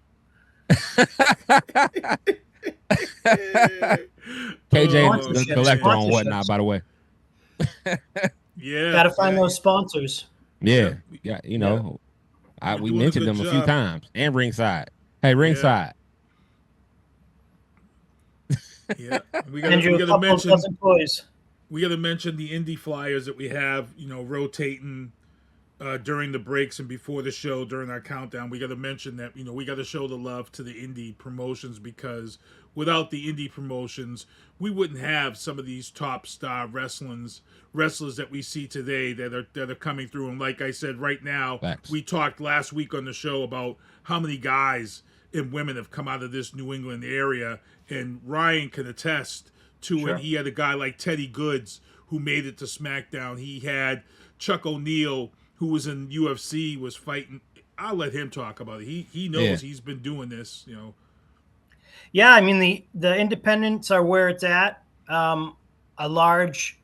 KJ the collector on Whatnot, by the way. Yeah. Got to find those sponsors. Yeah. We mentioned them a few times. And Ringside. Hey, Ringside. Yeah. We got to mention toys. We got to mention the indie flyers that we have, rotating during the breaks and before the show during our countdown. We got to mention that, we got to show the love to the indie promotions, because without the indie promotions, we wouldn't have some of these top star wrestlers that we see today that are coming through. And like I said, right now, we talked last week on the show about how many guys and women have come out of this New England area, and Ryan can attest to it. He had a guy like Teddy Goods who made it to SmackDown. He had Chuck O'Neal, who was in UFC, was fighting. I'll let him talk about it. He knows. He's been doing this, Yeah, I mean the independents are where it's at. A large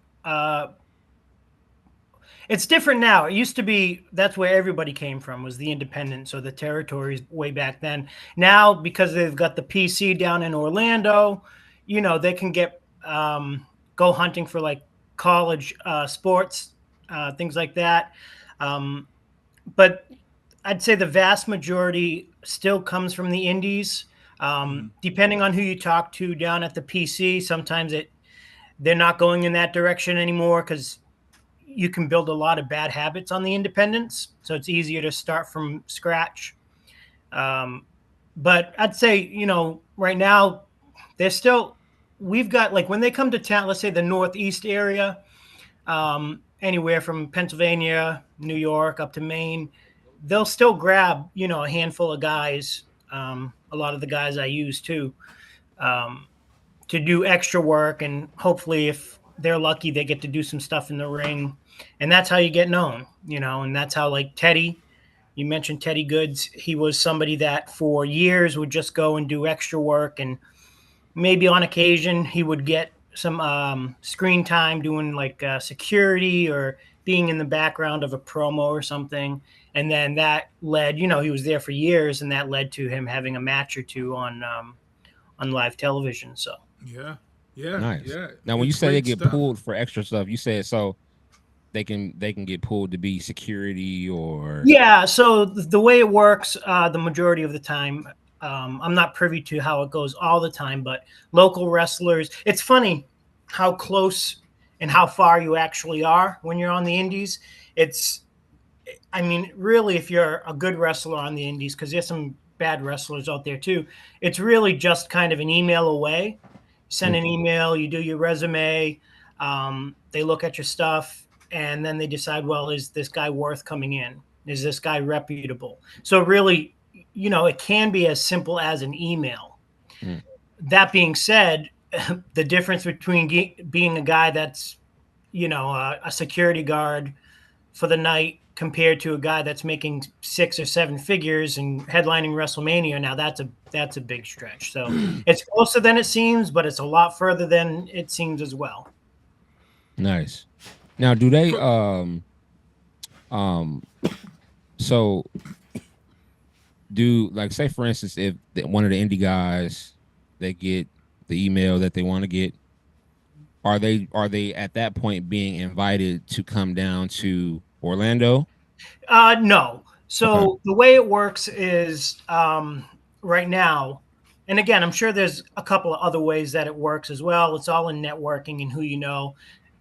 it's different now. It used to be that's where everybody came from, was the independents or the territories way back then. Now, because they've got the PC down in Orlando, they can get go hunting for like college sports, things like that. Um, but I'd say the vast majority still comes from the indies. Depending on who you talk to down at the PC, sometimes they're not going in that direction anymore because you can build a lot of bad habits on the independents, so it's easier to start from scratch. But I'd say, right now, they're still, we've got, like, when they come to town, let's say the Northeast area, anywhere from Pennsylvania, New York, up to Maine, they'll still grab, a handful of guys, a lot of the guys I use too, to do extra work. And hopefully, if they're lucky, they get to do some stuff in the ring. And that's how you get known, and that's how, like, Teddy, you mentioned Teddy Goods. He was somebody that for years would just go and do extra work. And maybe on occasion he would get some screen time doing like security or being in the background of a promo or something. And then that led, he was there for years, and that led to him having a match or two on live television. So Yeah. Nice. Yeah. Now, when you It's say they great get stuff. pulled for extra stuff, you said so they can get pulled to be security or yeah, so the way it works, the majority of the time, I'm not privy to how it goes all the time, but local wrestlers, it's funny how close and how far you actually are when you're on the indies. I mean, really, if you're a good wrestler on the indies, because there's some bad wrestlers out there too, it's really just kind of an email away. Send an email, you do your resume, they look at your stuff, and then they decide, well, is this guy worth coming in? Is this guy reputable? So really, it can be as simple as an email. That being said, the difference between being a guy that's, a security guard for the night compared to a guy that's making 6 or 7 figures and headlining WrestleMania, now that's a big stretch. So it's closer than it seems, but it's a lot further than it seems as well. Nice. Now, do they so do, like, say for instance, if one of the indie guys, they get the email that they want to get, are they at that point being invited to come down to Orlando? No. So the way it works is, right now, and again, I'm sure there's a couple of other ways that it works as well. It's all in networking and who you know.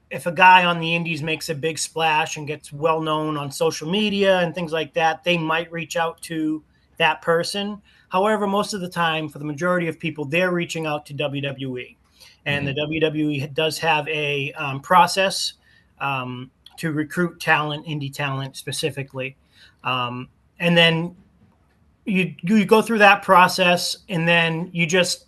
If a guy on the indies makes a big splash and gets well known on social media and things like that, they might reach out to that person. However, most of the time, for the majority of people, they're reaching out to WWE. And the WWE does have a process to recruit talent, indie talent specifically. And then you go through that process, and then you just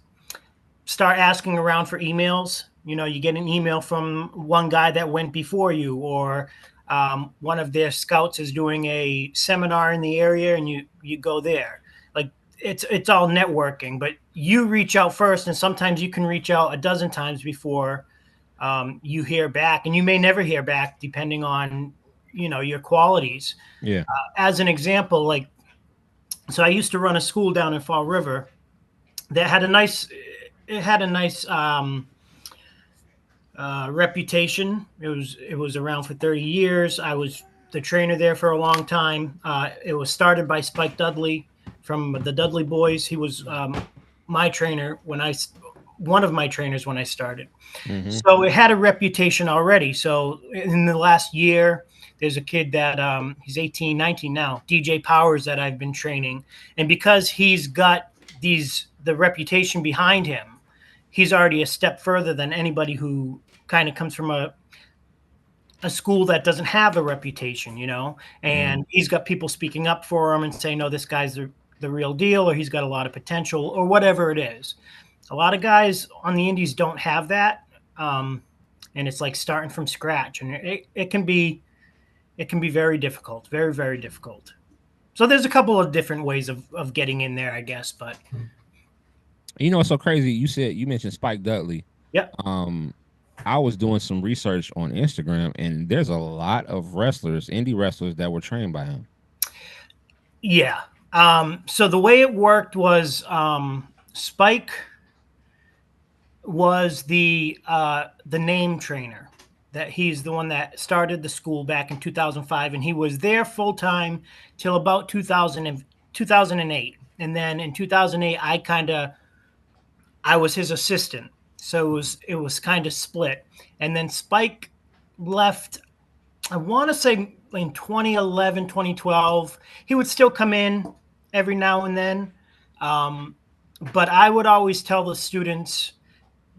start asking around for emails. You get an email from one guy that went before you, or one of their scouts is doing a seminar in the area, and you go there. Like, it's all networking, but you reach out first, and sometimes you can reach out a dozen times before you hear back, and you may never hear back depending on your qualities. Yeah. As an example, like, so I used to run a school down in Fall River that had a nice reputation. It was around for 30 years. I was the trainer there for a long time. It was started by Spike Dudley from the Dudley Boys. He was my trainer one of my trainers when I started. So it had a reputation already. So in the last year, there's a kid that he's 18, 19 now, DJ Powers, that I've been training. And because he's got the reputation behind him, he's already a step further than anybody who kind of comes from a school that doesn't have a reputation, and he's got people speaking up for him and saying, no, this guy's the real deal, or he's got a lot of potential, or whatever it is. A lot of guys on the indies don't have that. And it's like starting from scratch, and it can be very difficult, very, very difficult. So there's a couple of different ways of getting in there, I guess. But You know what's so crazy? You mentioned Spike Dudley. Yep. I was doing some research on Instagram, and there's a lot of indie wrestlers that were trained by him. Yeah. So the way it worked was Spike was the name trainer. That he's the one that started the school back in 2005, and he was there full time till about 2008. And then in 2008, I was his assistant, so it was kind of split. And then Spike left, I want to say in 2011, 2012. He would still come in every now and then, but I would always tell the students,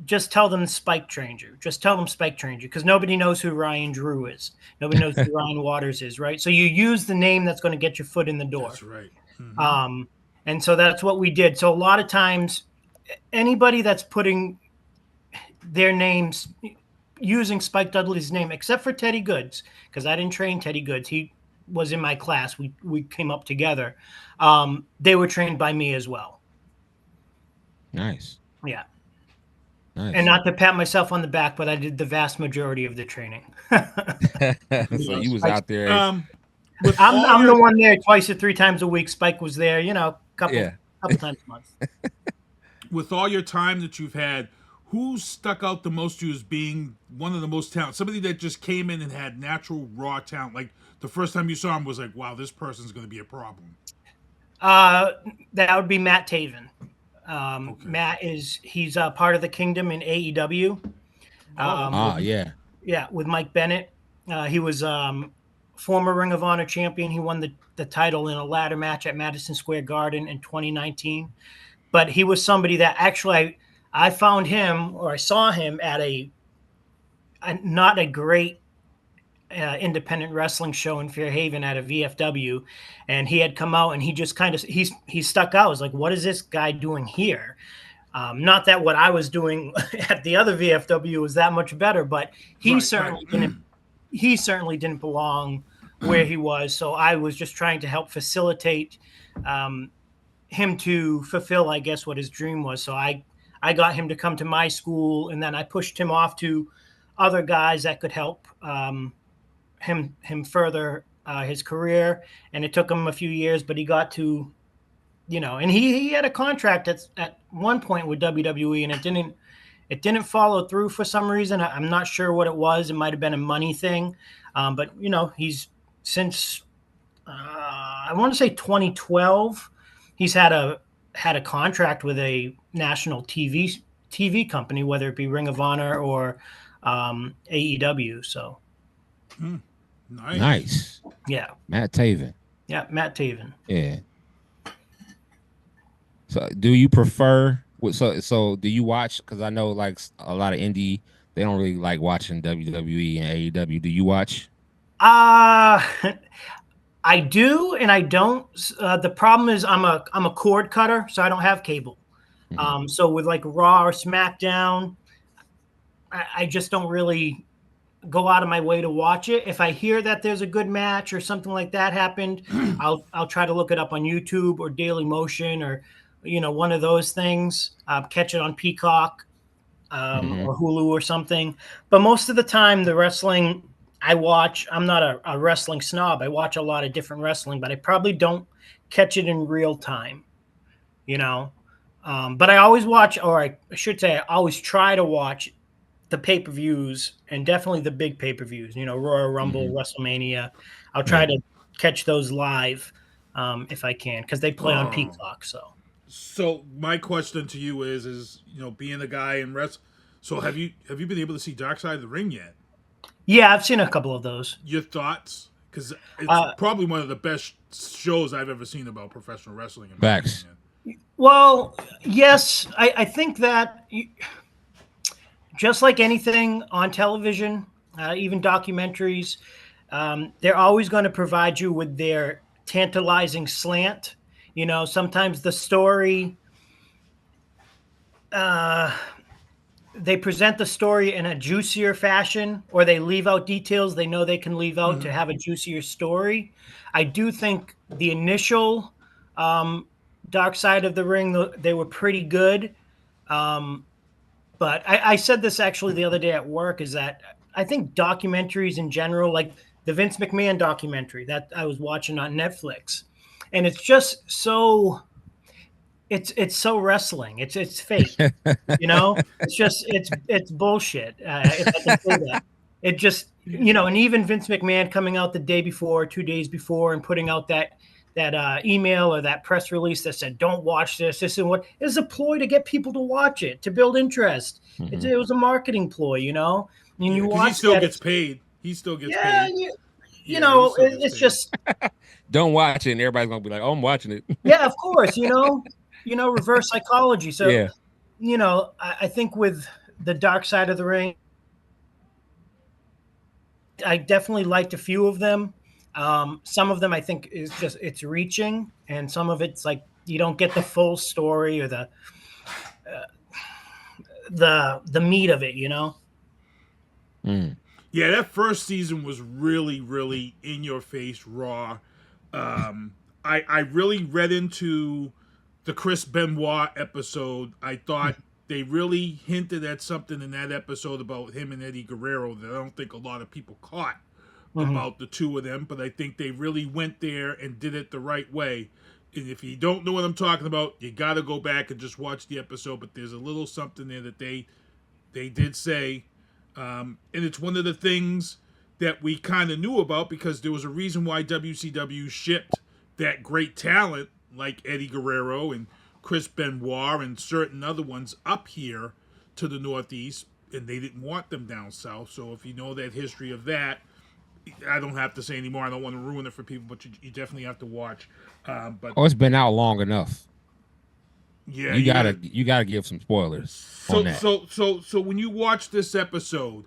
just tell them Spike trained you. Just tell them Spike trained you, because nobody knows who Ryan Drew is. Nobody knows who Ryan Waters is, right? So you use the name that's going to get your foot in the door. That's right. Mm-hmm. And so that's what we did. So a lot of times, anybody that's putting their names, using Spike Dudley's name, except for Teddy Goods, because I didn't train Teddy Goods. He was in my class. We came up together. They were trained by me as well. Nice. Yeah. Nice. And not to pat myself on the back, but I did the vast majority of the training. So you was out there. I'm the one there twice or three times a week. Spike was there, couple times a month. With all your time that you've had, who stuck out the most to you as being one of the most talented? Somebody that just came in and had natural raw talent. Like the first time you saw him was like, wow, this person's going to be a problem. That would be Matt Taven. Okay. Matt he's part of the Kingdom in AEW. Yeah, with Mike Bennett. He was former Ring of Honor champion. He won the title in a ladder match at Madison Square Garden in 2019. But he was somebody that actually I found him, or I saw him at not a great independent wrestling show in Fairhaven at a VFW, and he had come out and he just kind of he stuck out. I was like, what is this guy doing here? Not that what I was doing at the other VFW was that much better, but he certainly didn't belong where he was. So I was just trying to help facilitate him to fulfill, I guess, what his dream was. So I got him to come to my school, and then I pushed him off to other guys that could help him further his career. And it took him a few years, but he got to, and he had a contract at one point with WWE, and it didn't follow through for some reason. I'm not sure what it was. It might have been a money thing. But he's since I want to say 2012, he's had a contract with a national TV company, whether it be Ring of Honor or AEW. So nice. Yeah. Matt Taven. Yeah, Matt Taven. Yeah. So do you prefer so do you watch, because I know like a lot of indie, they don't really like watching WWE and AEW. Do you watch? I do and I don't. The problem is I'm a cord cutter, so I don't have cable. Mm-hmm. So with like Raw or SmackDown, I just don't really go out of my way to watch it. If I hear that there's a good match or something like that happened, I'll try to look it up on YouTube or Daily Motion or one of those things. Catch it on Peacock or Hulu or something. But most of the time, the wrestling I watch, I'm not a wrestling snob. I watch a lot of different wrestling, but I probably don't catch it in real time, But I always watch, or I should say I always try to watch the pay-per-views, and definitely the big pay-per-views, Royal Rumble, WrestleMania. I'll try to catch those live if I can, because they play on Peacock. So my question to you is being a guy in wrestling, so have you been able to see Dark Side of the Ring yet? Yeah, I've seen a couple of those. Your thoughts? Because it's probably one of the best shows I've ever seen about professional wrestling. Facts. Well, yes, I think that just like anything on television, even documentaries, they're always going to provide you with their tantalizing slant. Sometimes the story, they present the story in a juicier fashion, or they leave out details they know they can leave out to have a juicier story. I do think the initial Dark Side of the Ring, they were pretty good. But I said this actually the other day at work, is that I think documentaries in general, like the Vince McMahon documentary that I was watching on Netflix, and it's just so it's so wrestling. It's fake, you know. It's bullshit. If I can say that, it just and even Vince McMahon coming out the day before, 2 days before, and putting out that email or that press release that said, "Don't watch this. This is what is a ploy to get people to watch it, to build interest." Mm-hmm. It was a marketing ploy, And you watch he still that, gets paid. He still gets paid. It's just don't watch it, and everybody's gonna be like, "Oh, I'm watching it." Yeah, of course. Reverse psychology. So, yeah. I think with the Dark Side of the Ring, I definitely liked a few of them. Some of them I think is just it's reaching, and some of it's like you don't get the full story or the meat of it, Mm. Yeah, that first season was really, really in your face, raw. I really read into the Chris Benoit episode. I thought they really hinted at something in that episode about him and Eddie Guerrero that I don't think a lot of people caught about the two of them, but I think they really went there and did it the right way. And if you don't know what I'm talking about, you got to go back and just watch the episode, but there's a little something there that they did say. And it's one of the things that we kind of knew about because there was a reason why WCW shipped that great talent like Eddie Guerrero and Chris Benoit and certain other ones up here to the Northeast, and they didn't want them down south. So if you know that history of that, I don't have to say anymore. I don't want to ruin it for people, but you definitely have to watch. But it's been out long enough. Yeah, you gotta give some spoilers on that. So when you watch this episode,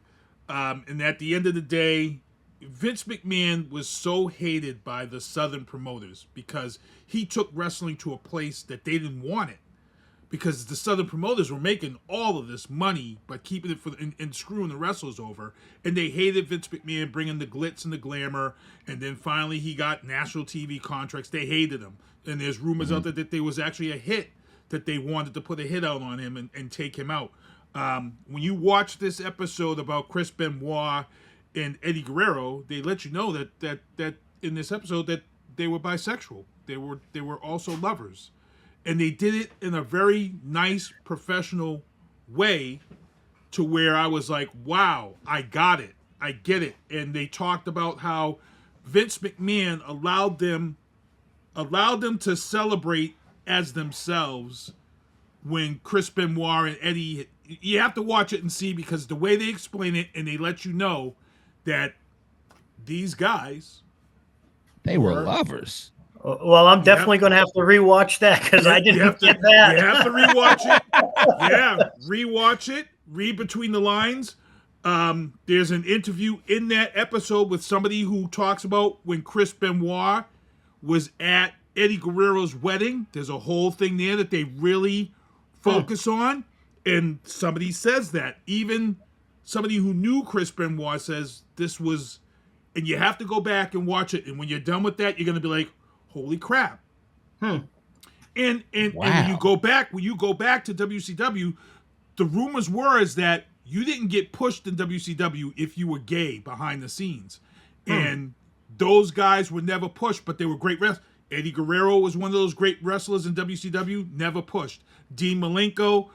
and at the end of the day, Vince McMahon was so hated by the Southern promoters because he took wrestling to a place that they didn't want it. Because the Southern promoters were making all of this money, but keeping it and screwing the wrestlers over. And they hated Vince McMahon bringing the glitz and the glamour. And then finally he got national TV contracts. They hated him. And there's rumors out there that there was actually a hit that they wanted to put a hit out on him and take him out. When you watch this episode about Chris Benoit and Eddie Guerrero, they let you know that in this episode that they were bisexual. They were also lovers. And they did it in a very nice, professional way to where I was like, wow, I got it. I get it. And they talked about how Vince McMahon allowed them to celebrate as themselves when Chris Benoit and Eddie, you have to watch it and see because the way they explain it and they let you know that these guys, they were lovers. Well, I'm definitely going to have to rewatch that because I didn't get that. You have to rewatch it. Yeah, rewatch it. Read between the lines. There's an interview in that episode with somebody who talks about when Chris Benoit was at Eddie Guerrero's wedding. There's a whole thing there that they really focus on. And somebody says that. Even somebody who knew Chris Benoit says this was... And you have to go back and watch it. And when you're done with that, you're going to be like, holy crap. And when you go back to WCW, the rumors were is that you didn't get pushed in WCW if you were gay behind the scenes. And those guys were never pushed, but they were great wrestlers. Eddie Guerrero was one of those great wrestlers in WCW, never pushed. Dean Malenko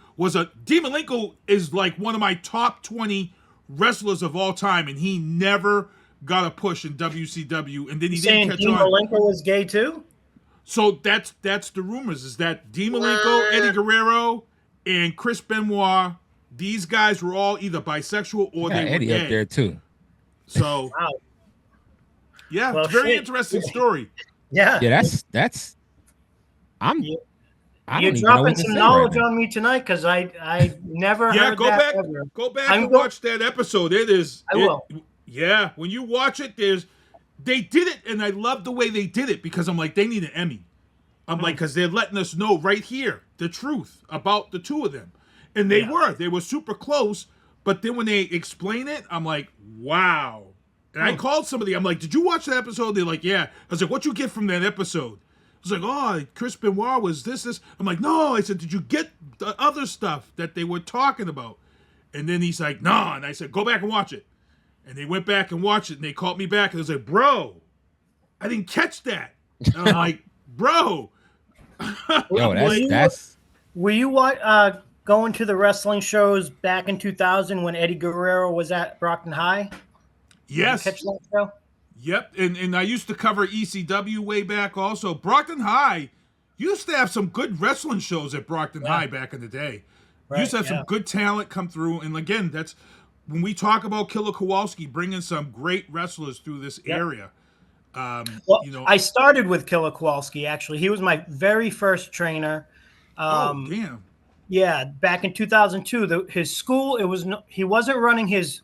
is like one of my top 20 wrestlers of all time, and he never got a push in WCW, and then he didn't catch Dean on. Malenko was gay too? So that's the rumors, is that Dean Malenko, Eddie Guerrero, and Chris Benoit, these guys were all either bisexual or they were Eddie gay. up there too. So, wow. Yeah, Well, very interesting story. Yeah. Yeah, that's. You're dropping some knowledge on me tonight because I never heard go that back, ever. go back and watch that episode. It is. I will. Yeah, when you watch it, they did it, and I love the way they did it because I'm like, they need an Emmy. I'm like, because they're letting us know right here the truth about the two of them, and they were super close. But then when they explain it, I'm like, wow. And I called somebody. I'm like, did you watch that episode? They're like, yeah. I was like, what you get from that episode? was like, oh, Chris Benoit was this. I'm like, no. I said, did you get the other stuff that they were talking about? And then he's like, no. And I said, go back and watch it. And they went back and watched it, and they called me back, and I was like, bro, I didn't catch that. And I'm like, bro. Yo, that's. Were you going to the wrestling shows back in 2000 when Eddie Guerrero was at Brockton High? Yes. Did you catch that show? Yep, and I used to cover ECW way back also. Brockton High used to have some good wrestling shows at Brockton High back in the day. Used to have some good talent come through. And again, that's when we talk about Killer Kowalski bringing some great wrestlers through this area. Well, I started with Killer Kowalski, actually. He was my very first trainer. Oh, damn. Yeah, back in 2002, his school, he wasn't running his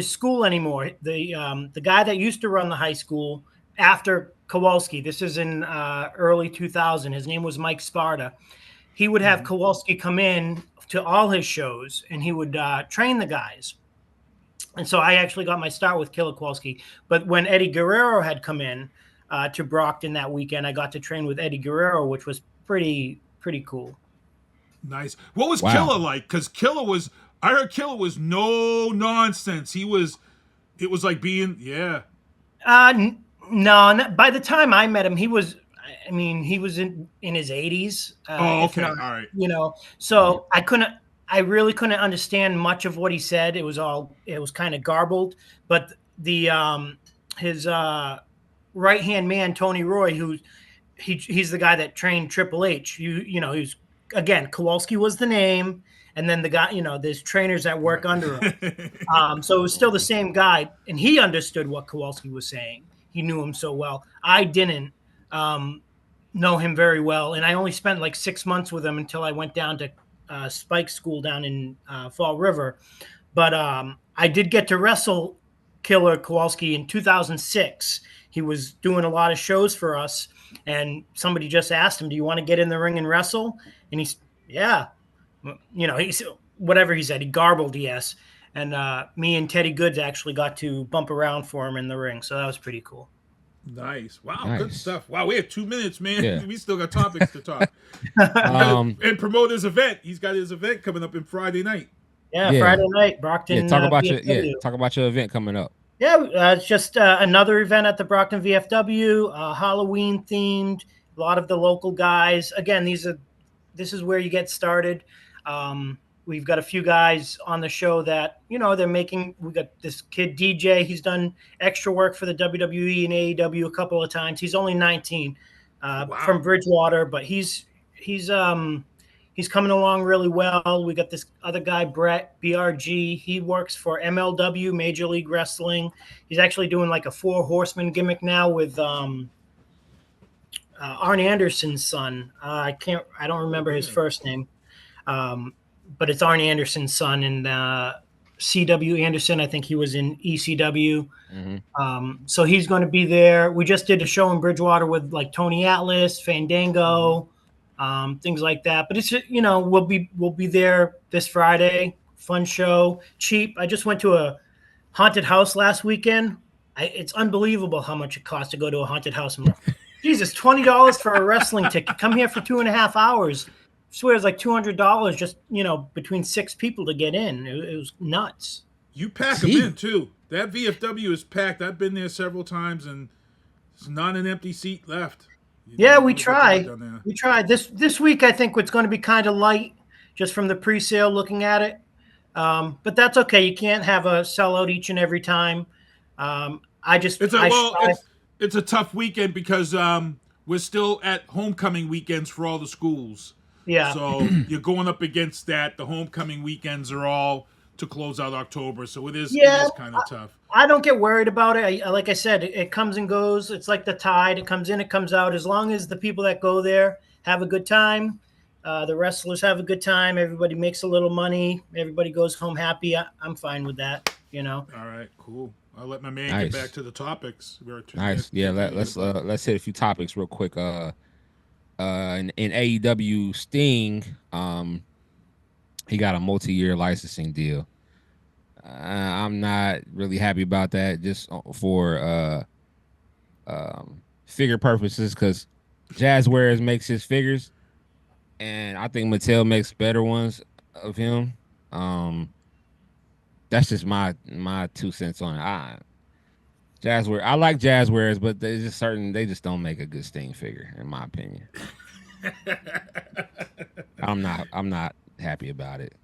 school anymore. The guy that used to run the high school after Kowalski, this is in early 2000, his name was Mike Sparta. He would have Kowalski come in to all his shows, and he would train the guys. And so I actually got my start with Killer Kowalski. But when Eddie Guerrero had come in to Brockton that weekend, I got to train with Eddie Guerrero, which was pretty cool. Nice. What was Killer like? Because I heard Killer was no nonsense. It was like being, No, by the time I met him, he was in his 80s. Oh, okay. All right. So I really couldn't understand much of what he said. It was kind of garbled, but his right-hand man, Tony Roy, he's the guy that trained Triple H. He was, again, Kowalski was the name. And then the guy, there's trainers that work under him. So it was still the same guy. And he understood what Kowalski was saying. He knew him so well. I didn't know him very well. And I only spent like 6 months with him until I went down to Spike School down in Fall River. But I did get to wrestle Killer Kowalski in 2006. He was doing a lot of shows for us. And somebody just asked him, do you want to get in the ring and wrestle? And he's, yeah. He's whatever he said, he garbled yes. And me and Teddy Goods actually got to bump around for him in the ring. So that was pretty cool. Nice. Wow. Nice. Good stuff. Wow. We have 2 minutes, man. Yeah. We still got topics to talk. And promote his event. He's got his event coming up in Friday night. Yeah. Friday night, Brockton. Talk about your event coming up. Yeah. It's just another event at the Brockton VFW, Halloween themed, a lot of the local guys. Again, this is where you get started. We've got a few guys on the show that, we got this kid DJ. He's done extra work for the WWE and AEW a couple of times. He's only 19 from Bridgewater, but he's coming along really well. We got this other guy, Brett BRG. He works for MLW, Major League Wrestling. He's actually doing like a 4 horseman gimmick now with Arn Anderson's son. I don't remember his first name. But it's Arn Anderson's son, and C.W. Anderson, I think he was in ECW. Mm-hmm. So he's going to be there. We just did a show in Bridgewater with like Tony Atlas, Fandango, things like that. But it's, we'll be there this Friday. Fun show, cheap. I just went to a haunted house last weekend. It's unbelievable how much it costs to go to a haunted house. I'm like, Jesus, $20 for a wrestling ticket. Come here for 2.5 hours. I swear it's like $200 just, between 6 people to get in. It was nuts. You pack them in, too. That VFW is packed. I've been there several times, and there's not an empty seat left. We try. We try. This week, I think it's going to be kind of light, just from the pre-sale looking at it. But that's okay. You can't have a sellout each and every time. It's a tough weekend because we're still at homecoming weekends for all the schools. Yeah. So you're going up against that. The homecoming weekends are all to close out October. So it is kind of tough. I don't get worried about it. Like I said, it comes and goes. It's like the tide. It comes in, it comes out. As long as the people that go there have a good time, the wrestlers have a good time, everybody makes a little money, everybody goes home happy, I'm fine with that, All right, cool. I'll let my man get back to the topics. Nice. Yeah, let's hit a few topics real quick. In AEW, Sting, he got a multi-year licensing deal. I'm not really happy about that, just for figure purposes, because Jazzwares makes his figures, and I think Mattel makes better ones of him. That's just my 2 cents on it. Jazzware, I like Jazzwares, but they just don't make a good Sting figure, in my opinion. I'm not happy about it.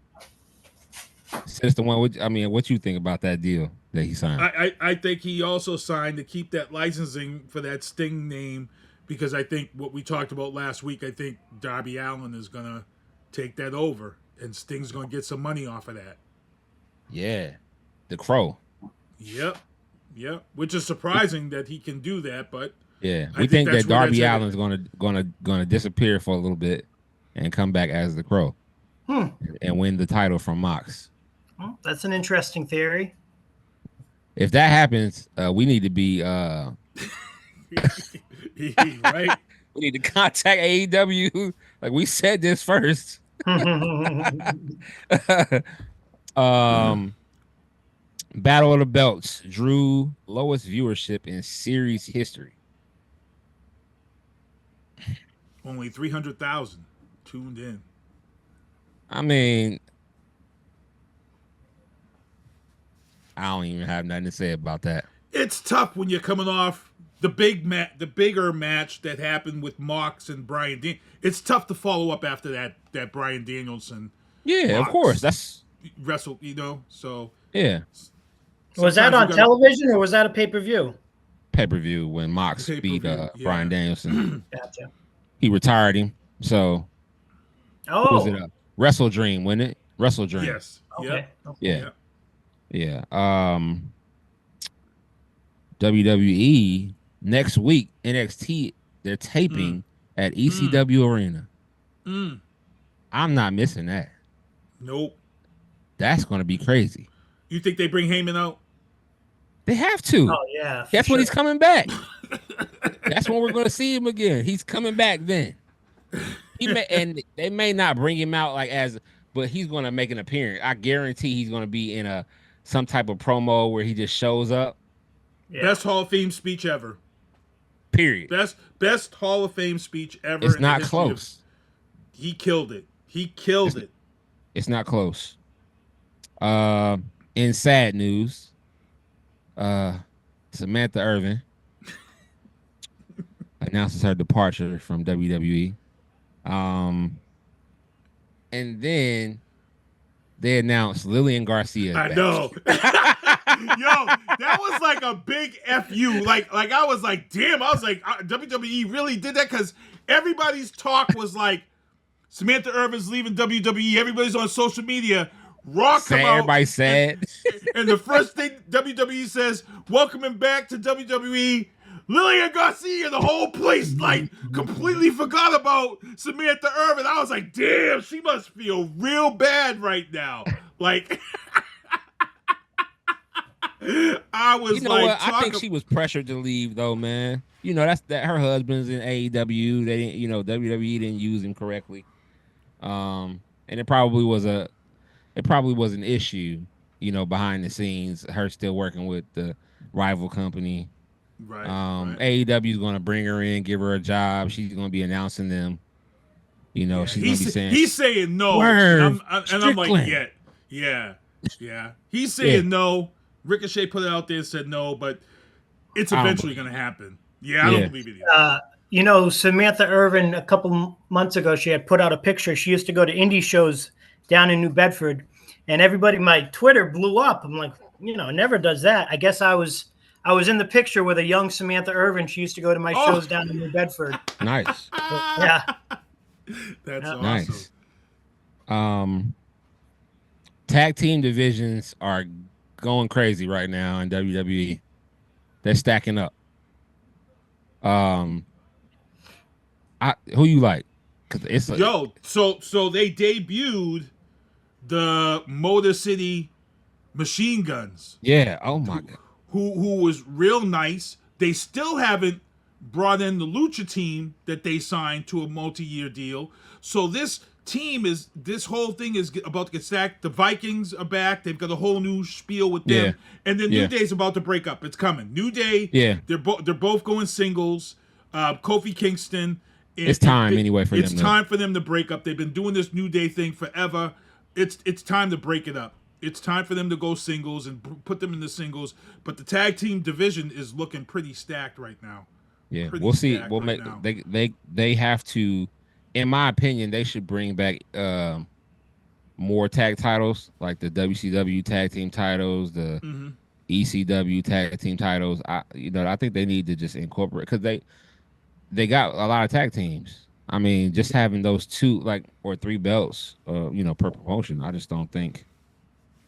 Sinista1, what you think about that deal that he signed? I think he also signed to keep that licensing for that Sting name, because I think what we talked about last week, I think Darby Allin is gonna take that over, and Sting's gonna get some money off of that. Yeah, the Crow. Yep. Which is surprising that he can do that, but yeah, we think that Darby Allin's gonna disappear for a little bit and come back as the Crow and win the title from Mox. Well, that's an interesting theory. If that happens, we need to be right. We need to contact AEW. Like we said this first. Battle of the Belts drew lowest viewership in series history. Only 300,000 tuned in. I mean, I don't even have nothing to say about that. It's tough when you're coming off the bigger match that happened with Mox and Bryan Danielson. It's tough to follow up after that Bryan Danielson. Yeah, Mox of course. That's wrestle, so yeah. Was that on television or was that a pay-per-view? Pay-per-view when Mox beat Bryan Danielson. Gotcha. He retired him. So Oh, was it a Wrestle Dream, wasn't it? Wrestle Dream. Yes. okay. Yep. Yeah. WWE next week, NXT, they're taping at ECW Arena. I'm not missing that. Nope. That's going to be crazy. You think they bring Heyman out? They have to. Oh yeah. That's when he's coming back. That's when we're going to see him again. He's coming back then. And they may not bring him out but he's going to make an appearance. I guarantee he's going to be in some type of promo where he just shows up. Yeah. Best Hall of Fame speech ever. Period. Best Hall of Fame speech ever. It's not close. He killed it. It's not close. In sad news, Samantha Irvin announces her departure from WWE. And then they announced Lillian Garcia. I know. Yo, that was like a big FU. Like I was like, damn. I was like, WWE really did that, because everybody's talk was like, Samantha Irvin's leaving WWE. Everybody's on social media. Raw come out. Everybody said. And the first thing WWE says, welcoming back to WWE, Lillian Garcia. The whole place like completely forgot about Samantha Irvin. I was like, damn, she must feel real bad right now. Like, I was what? I think she was pressured to leave though, man. That's that her husband's in AEW. They didn't, WWE didn't use him correctly. And it probably was an issue, behind the scenes, her still working with the rival company. Right. AEW is going to bring her in, give her a job. She's going to be announcing them. She's going to be saying. He's saying no. Word, and I'm like, yeah. He's saying no. Ricochet put it out there and said no, but it's eventually going to happen. Yeah, I don't believe it either. Samantha Irvin, a couple months ago, she had put out a picture. She used to go to indie shows down in New Bedford, and everybody, my Twitter blew up. I'm like, never does that. I guess I was in the picture with a young Samantha Irvin. She used to go to my shows down in New Bedford. Nice. Yeah. That's awesome. Nice. Tag team divisions are going crazy right now in WWE. They're stacking up. Who you like? Cause so they debuted the Motor City Machine Guns. Yeah. Oh my God. Who was real nice. They still haven't brought in the Lucha team that they signed to a multi-year deal. So this whole thing is about to get stacked. The Vikings are back. They've got a whole new spiel with them. Yeah. And then New Day's about to break up. It's coming. New Day. Yeah. They're both going singles. Kofi Kingston It's time anyway for them. It's time for them to break up. They've been doing this New Day thing forever. It's time to break it up. It's time for them to go singles and put them in the singles. But the tag team division is looking pretty stacked right now. Yeah, we'll see. We'll make they have to. In my opinion, they should bring back more tag titles, like the WCW tag team titles, the ECW tag team titles. I think they need to just incorporate, because they got a lot of tag teams. I mean, just having those 2 or 3 belts, per promotion. I just don't think,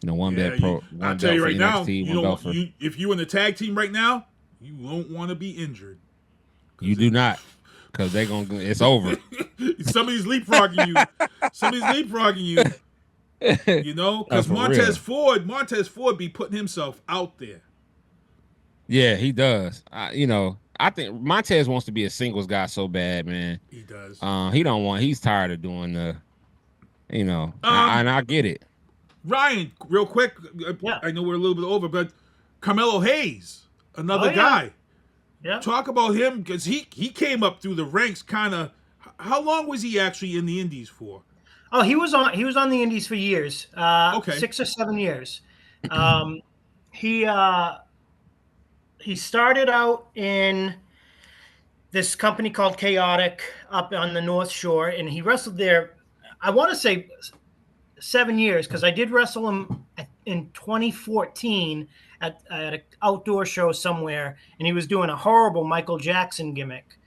one belt I'll tell you right now, NXT, if you in the tag team right now, you won't want to be injured. You do not, because it's over. Somebody's leapfrogging you. Because Montez Ford be putting himself out there. Yeah, he does. I think Montez wants to be a singles guy so bad, man. He does. He's tired of doing the, and I get it. Ryan, real quick, I know we're a little bit over, but Carmelo Hayes, another guy. Yeah. Talk about him, because he came up through the ranks kind of. How long was he actually in the Indies for? Oh, he was on the Indies for years. 6 or 7 years. He started out in this company called Chaotic up on the North Shore, and he wrestled there, I want to say 7 years, because I did wrestle him in 2014 at an outdoor show somewhere, and he was doing a horrible Michael Jackson gimmick.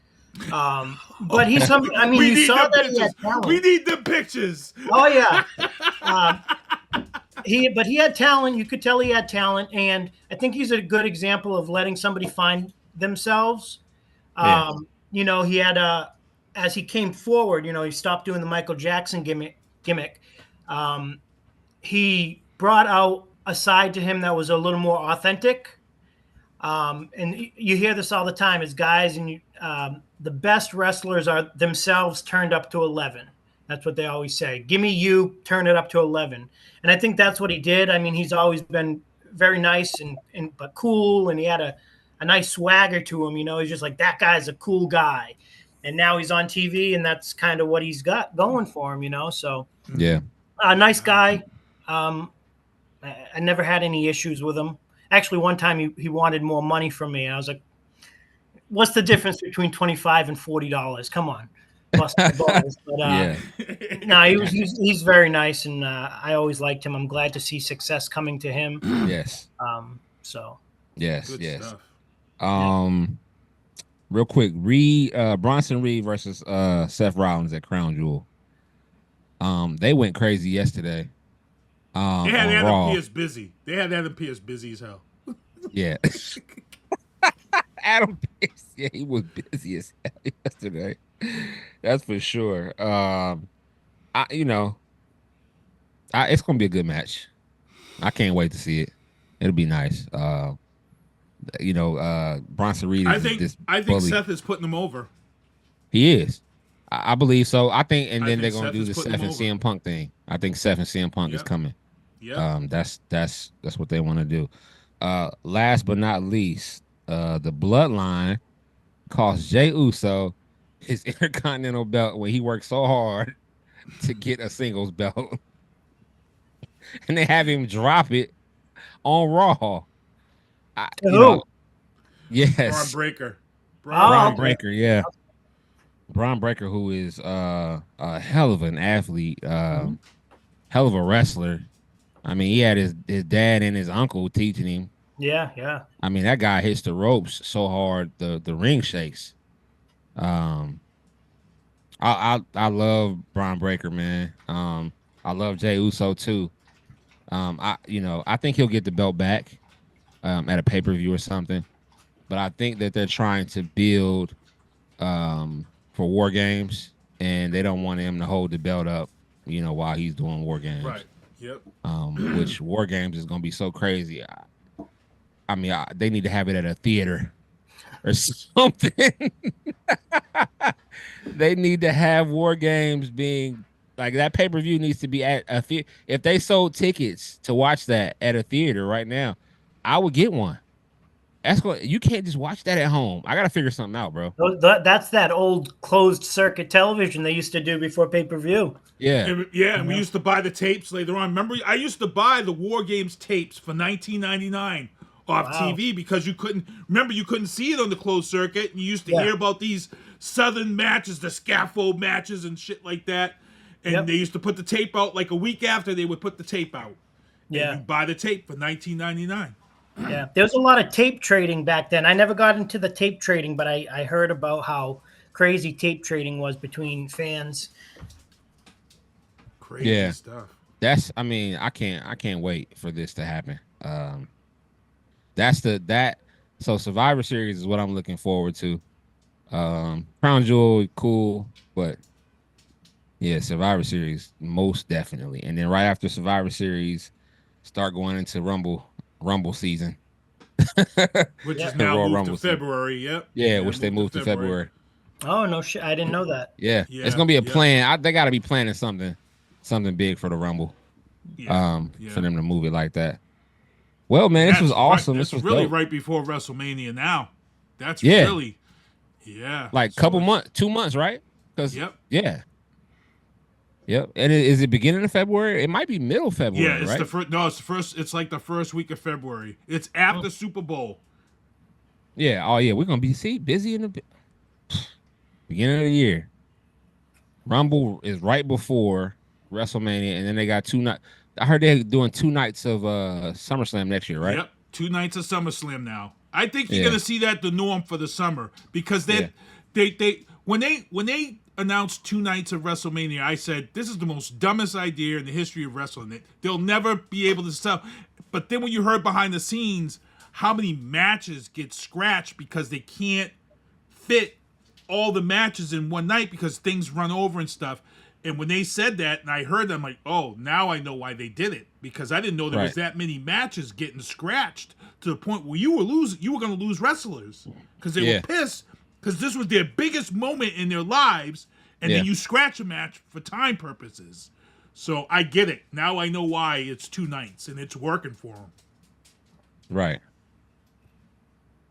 But he's something. I mean, you saw that he had talent. We need the pictures. Oh yeah. He had talent. You could tell he had talent, and I think he's a good example of letting somebody find themselves. He had as he came forward, he stopped doing the Michael Jackson gimmick. He brought out a side to him that was a little more authentic. And you hear this all the time as guys, and the best wrestlers are themselves turned up to 11. That's what they always say. Give me you, turn it up to 11. And I think that's what he did. I mean, he's always been very nice but cool, and he had a nice swagger to him. He's just like, that guy's a cool guy. And now he's on TV, and that's kind of what he's got going for him, So yeah, nice guy. I never had any issues with him. Actually, one time he wanted more money from me. I was like, what's the difference between $25 and $40? Come on. Bust my balls. But, no, he's very nice, and I always liked him. I'm glad to see success coming to him. Yes. Good stuff. Real quick, Bronson Reed versus Seth Rollins at Crown Jewel. They went crazy yesterday. They had Adam Pearce busy. As hell. Yeah. Adam Pearce, he was busy as hell yesterday. That's for sure. It's gonna be a good match. I can't wait to see it. It'll be nice. Bronson Reed. I think Seth is putting them over. He is. I believe so. I think they're gonna do the Seth and CM Punk thing. I think Seth and CM Punk is coming. Yeah. That's what they want to do. Last but not least, the Bloodline cost Jey Uso his Intercontinental belt when he worked so hard to get a singles belt, and they have him drop it on Raw. Yes, Braun Breaker. Braun Breaker, yeah. Braun Breaker, who is a hell of an athlete, hell of a wrestler. I mean, he had his dad and his uncle teaching him. Yeah. I mean, that guy hits the ropes so hard the ring shakes. I love Braun Breaker, man. I love Jey Uso too. I think he'll get the belt back at a pay-per-view or something. But I think that they're trying to build for War Games, and they don't want him to hold the belt up, while he's doing War Games. Right. Yep. Which War Games is going to be so crazy. I mean, they need to have it at a theater or something. They need to have War Games being like that. Pay-per-view needs to be at a theater. If they sold tickets to watch that at a theater right now, I would get one. You can't just watch that at home. I gotta figure something out, bro. That's that old closed circuit television they used to do before pay-per-view. Yeah. And we used to buy the tapes later on. Remember, I used to buy the War Games tapes for $19.99 off TV because you couldn't see it on the closed circuit. And you used to hear about these Southern matches, the scaffold matches and shit like that. And they used to put the tape out like a week after they would put the tape out. Yeah. And you buy the tape for $19.99. Yeah, there was a lot of tape trading back then. I never got into the tape trading, but I heard about how crazy tape trading was between fans. Crazy stuff. I can't wait for this to happen. So Survivor Series is what I'm looking forward to. Crown Jewel, cool, but yeah, Survivor Series most definitely. And then right after Survivor Series, start going into Rumble season. Which is now moved to February, which they moved to February. Oh, no shit. I didn't know that. Yeah. It's going to be a plan. They got to be planning something big for the Rumble. For them to move it like that. Well, man, this was awesome. This was really dope. right before WrestleMania now. That's really, like a couple months, 2 months, right? Yep. And is it beginning of February? It might be middle of February. Yeah, it's right? the first. No, it's the first. It's like the first week of February. It's after Super Bowl. Yeah. Oh, yeah. We're gonna be busy in the beginning of the year. Rumble is right before WrestleMania, and then they got 2 nights. I heard they're doing 2 nights of SummerSlam next year, right? Yep, 2 nights of SummerSlam now. I think you're gonna see that the norm for the summer because they when they announced 2 nights of WrestleMania, I said this is the most dumbest idea in the history of wrestling. They'll never be able to sell. But then when you heard behind the scenes how many matches get scratched because they can't fit all the matches in one night because things run over and stuff. And when they said that and I heard them, like, oh, now I know why they did it because I didn't know there was that many matches getting scratched to the point where you were going to lose wrestlers because they were pissed. Because this was their biggest moment in their lives, and then you scratch a match for time purposes. So I get it. Now I know why it's 2 nights, and it's working for them. Right.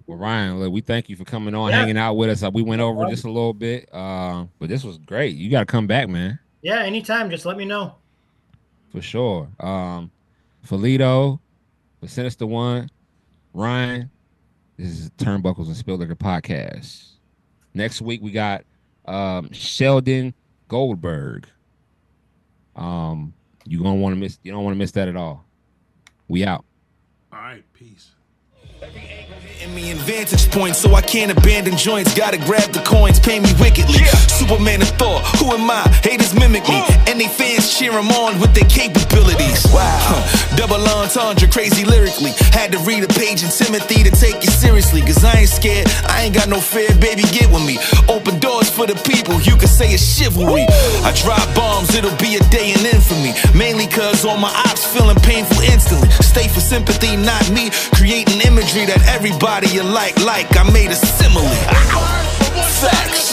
Well, Ryan, look, we thank you for coming on, hanging out with us. We went over just a little bit, but this was great. You got to come back, man. Yeah, anytime. Just let me know. For sure. Felito, for Sinista1, Ryan, this is Turnbuckles and Spilt podcast. Next week we got Sheldon Goldberg. You don't want to miss that at all. We out. All right, peace. In me in vantage points, so I can't abandon joints. Gotta grab the coins, pay me wickedly. Superman of Thor, who am I? Haters mimic me, and they fans cheer him on with their capabilities. Wow, double entendre, crazy lyrically. Had to read a page in Timothy to take it seriously. Cause I ain't scared, I ain't got no fear, baby, get with me. Open doors for the people, you can say it's chivalry. I drop bombs, it'll be a day in infamy. Mainly cause all my ops feeling painful instantly. Stay for sympathy, not me. Creating imagery that everybody you like I made a simile. Facts.